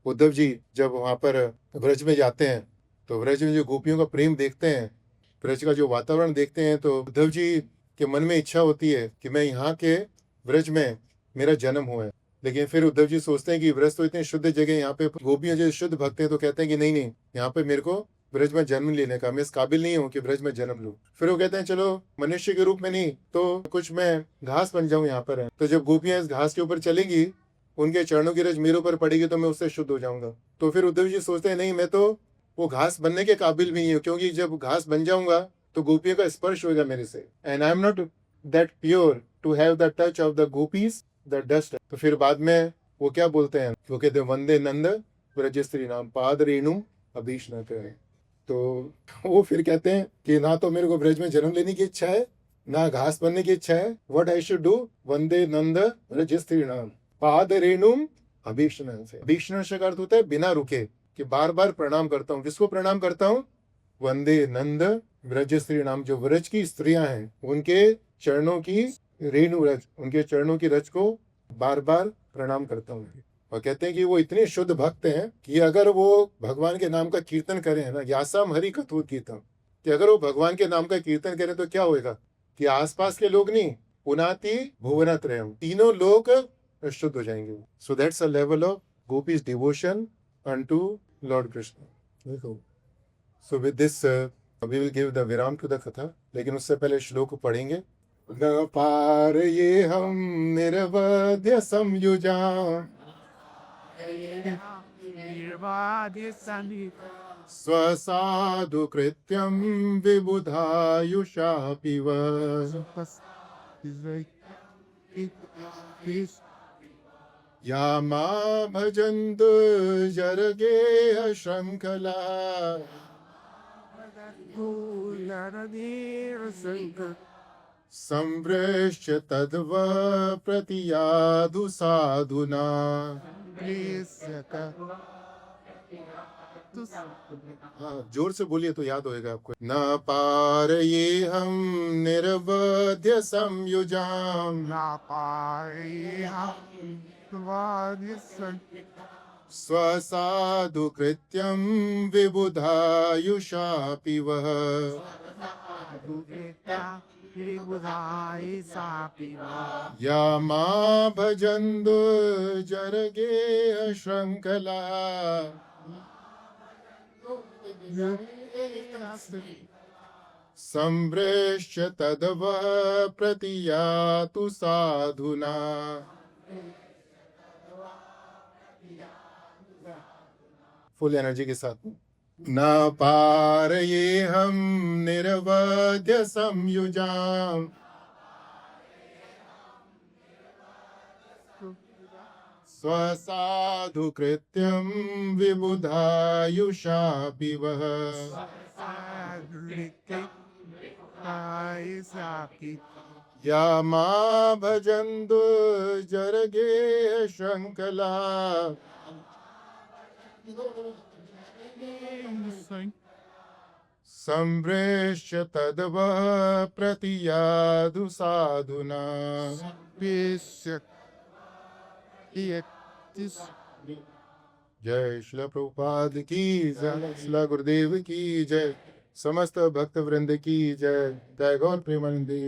उद्धव जी जब वहाँ पर व्रज में जाते हैं तो व्रज में जो गोपियों का प्रेम देखते हैं, व्रज का जो वातावरण देखते हैं, तो उद्धव जी के मन में इच्छा होती है कि मैं यहाँ के व्रज में मेरा जन्म हुआ है। लेकिन फिर उद्धव जी सोचते हैं कि व्रज तो इतनी शुद्ध जगह, यहाँ पे गोपियां जो शुद्ध भक्त हैं, तो कहते हैं कि नहीं नहीं, यहाँ पे मेरे को ब्रज में जन्म लेने का, मैं इस काबिल नहीं हूँ कि ब्रज में जन्म लूँ। फिर वो कहते हैं चलो मनुष्य के रूप में नहीं तो कुछ मैं घास बन जाऊं यहाँ पर। तो जब गोपियां इस घास के ऊपर चलेंगी, उनके चरणों की रज मेरे ऊपर पड़ेगी तो मैं उससे शुद्ध हो जाऊंगा। तो फिर उद्धव जी सोचते हैं नहीं, मैं तो वो घास बनने के काबिल भी नहीं हूँ, क्योंकि जब घास बन जाऊंगा तो गोपियों का स्पर्श होगा मेरे से, and I am not that pure to have the touch of the gopis the dust. तो फिर बाद में वो क्या बोलते हैं, वो कहते हैं वंदे नंद ब्रज स्त्री नाम पाद रेणु अभीष न करें। तो वो फिर कहते हैं कि ना तो मेरे को ब्रज में जन्म लेने की इच्छा है, ना घास बनने की इच्छा है, व्हाट आई शुड डू, वंदे नंद ब्रज स्त्री नाम पाद रेणु अभीषण से। अभीषण का अर्थ होता है बिना रुके, कि बार बार प्रणाम करता हूँ। किसको प्रणाम करता हूँ? वंदे नंद ब्रज स्त्री नाम, जो व्रज की स्त्रियां हैं उनके चरणों की रेणु रज, उनके चरणों की रज को बार बार प्रणाम करता हूँ। और कहते हैं कि वो इतने शुद्ध भक्त हैं कि अगर वो भगवान के नाम का कीर्तन करें ना, यासाम हरि कथोत कीर्तन, कि अगर वो भगवान के नाम का कीर्तन करें तो क्या होएगा कि आसपास के लोग नहीं, पुनाति भुवनत्रयम, तीनों लोग शुद्ध हो जाएंगे। So that's a level of gopis devotion unto Lord Krishna. देखो, so with this we will give the विराम टू द कथा, लेकिन उससे पहले श्लोक पढ़ेंगे। न पार ये हम निर्वध्य संयुजा निर्वाद्य सन्नि स्वसाधु कृत्यं विबुधायुषा पिव या मा भजन्तु जरगे शृंखला संवृश्य तद्व प्रतियादु साधुना। हाँ, जोर से बोलिए तो याद होएगा आपको। न पार ये हम निर्वध्य संयुजाम स्वसाधु कृत्यं विबुधायुषा पिवः या मा भजन्तु जरगे शृंखला संवृश्य तदव प्रतियातु साधुना। फुल एनर्जी के साथ। न पार ये हम निर्वध्य संयुजाम स्वसाधु कृत्यं विबुधायुषा पिवः या मा भजन्तु जरगे शृंखला संवृश्य तदव प्रतियादु साधुना। जय श्रील प्रभुपाद की जय, श्रील गुरुदेव की जय, समस्त भक्त वृंद की जय। जय गौर प्रेमानंदी।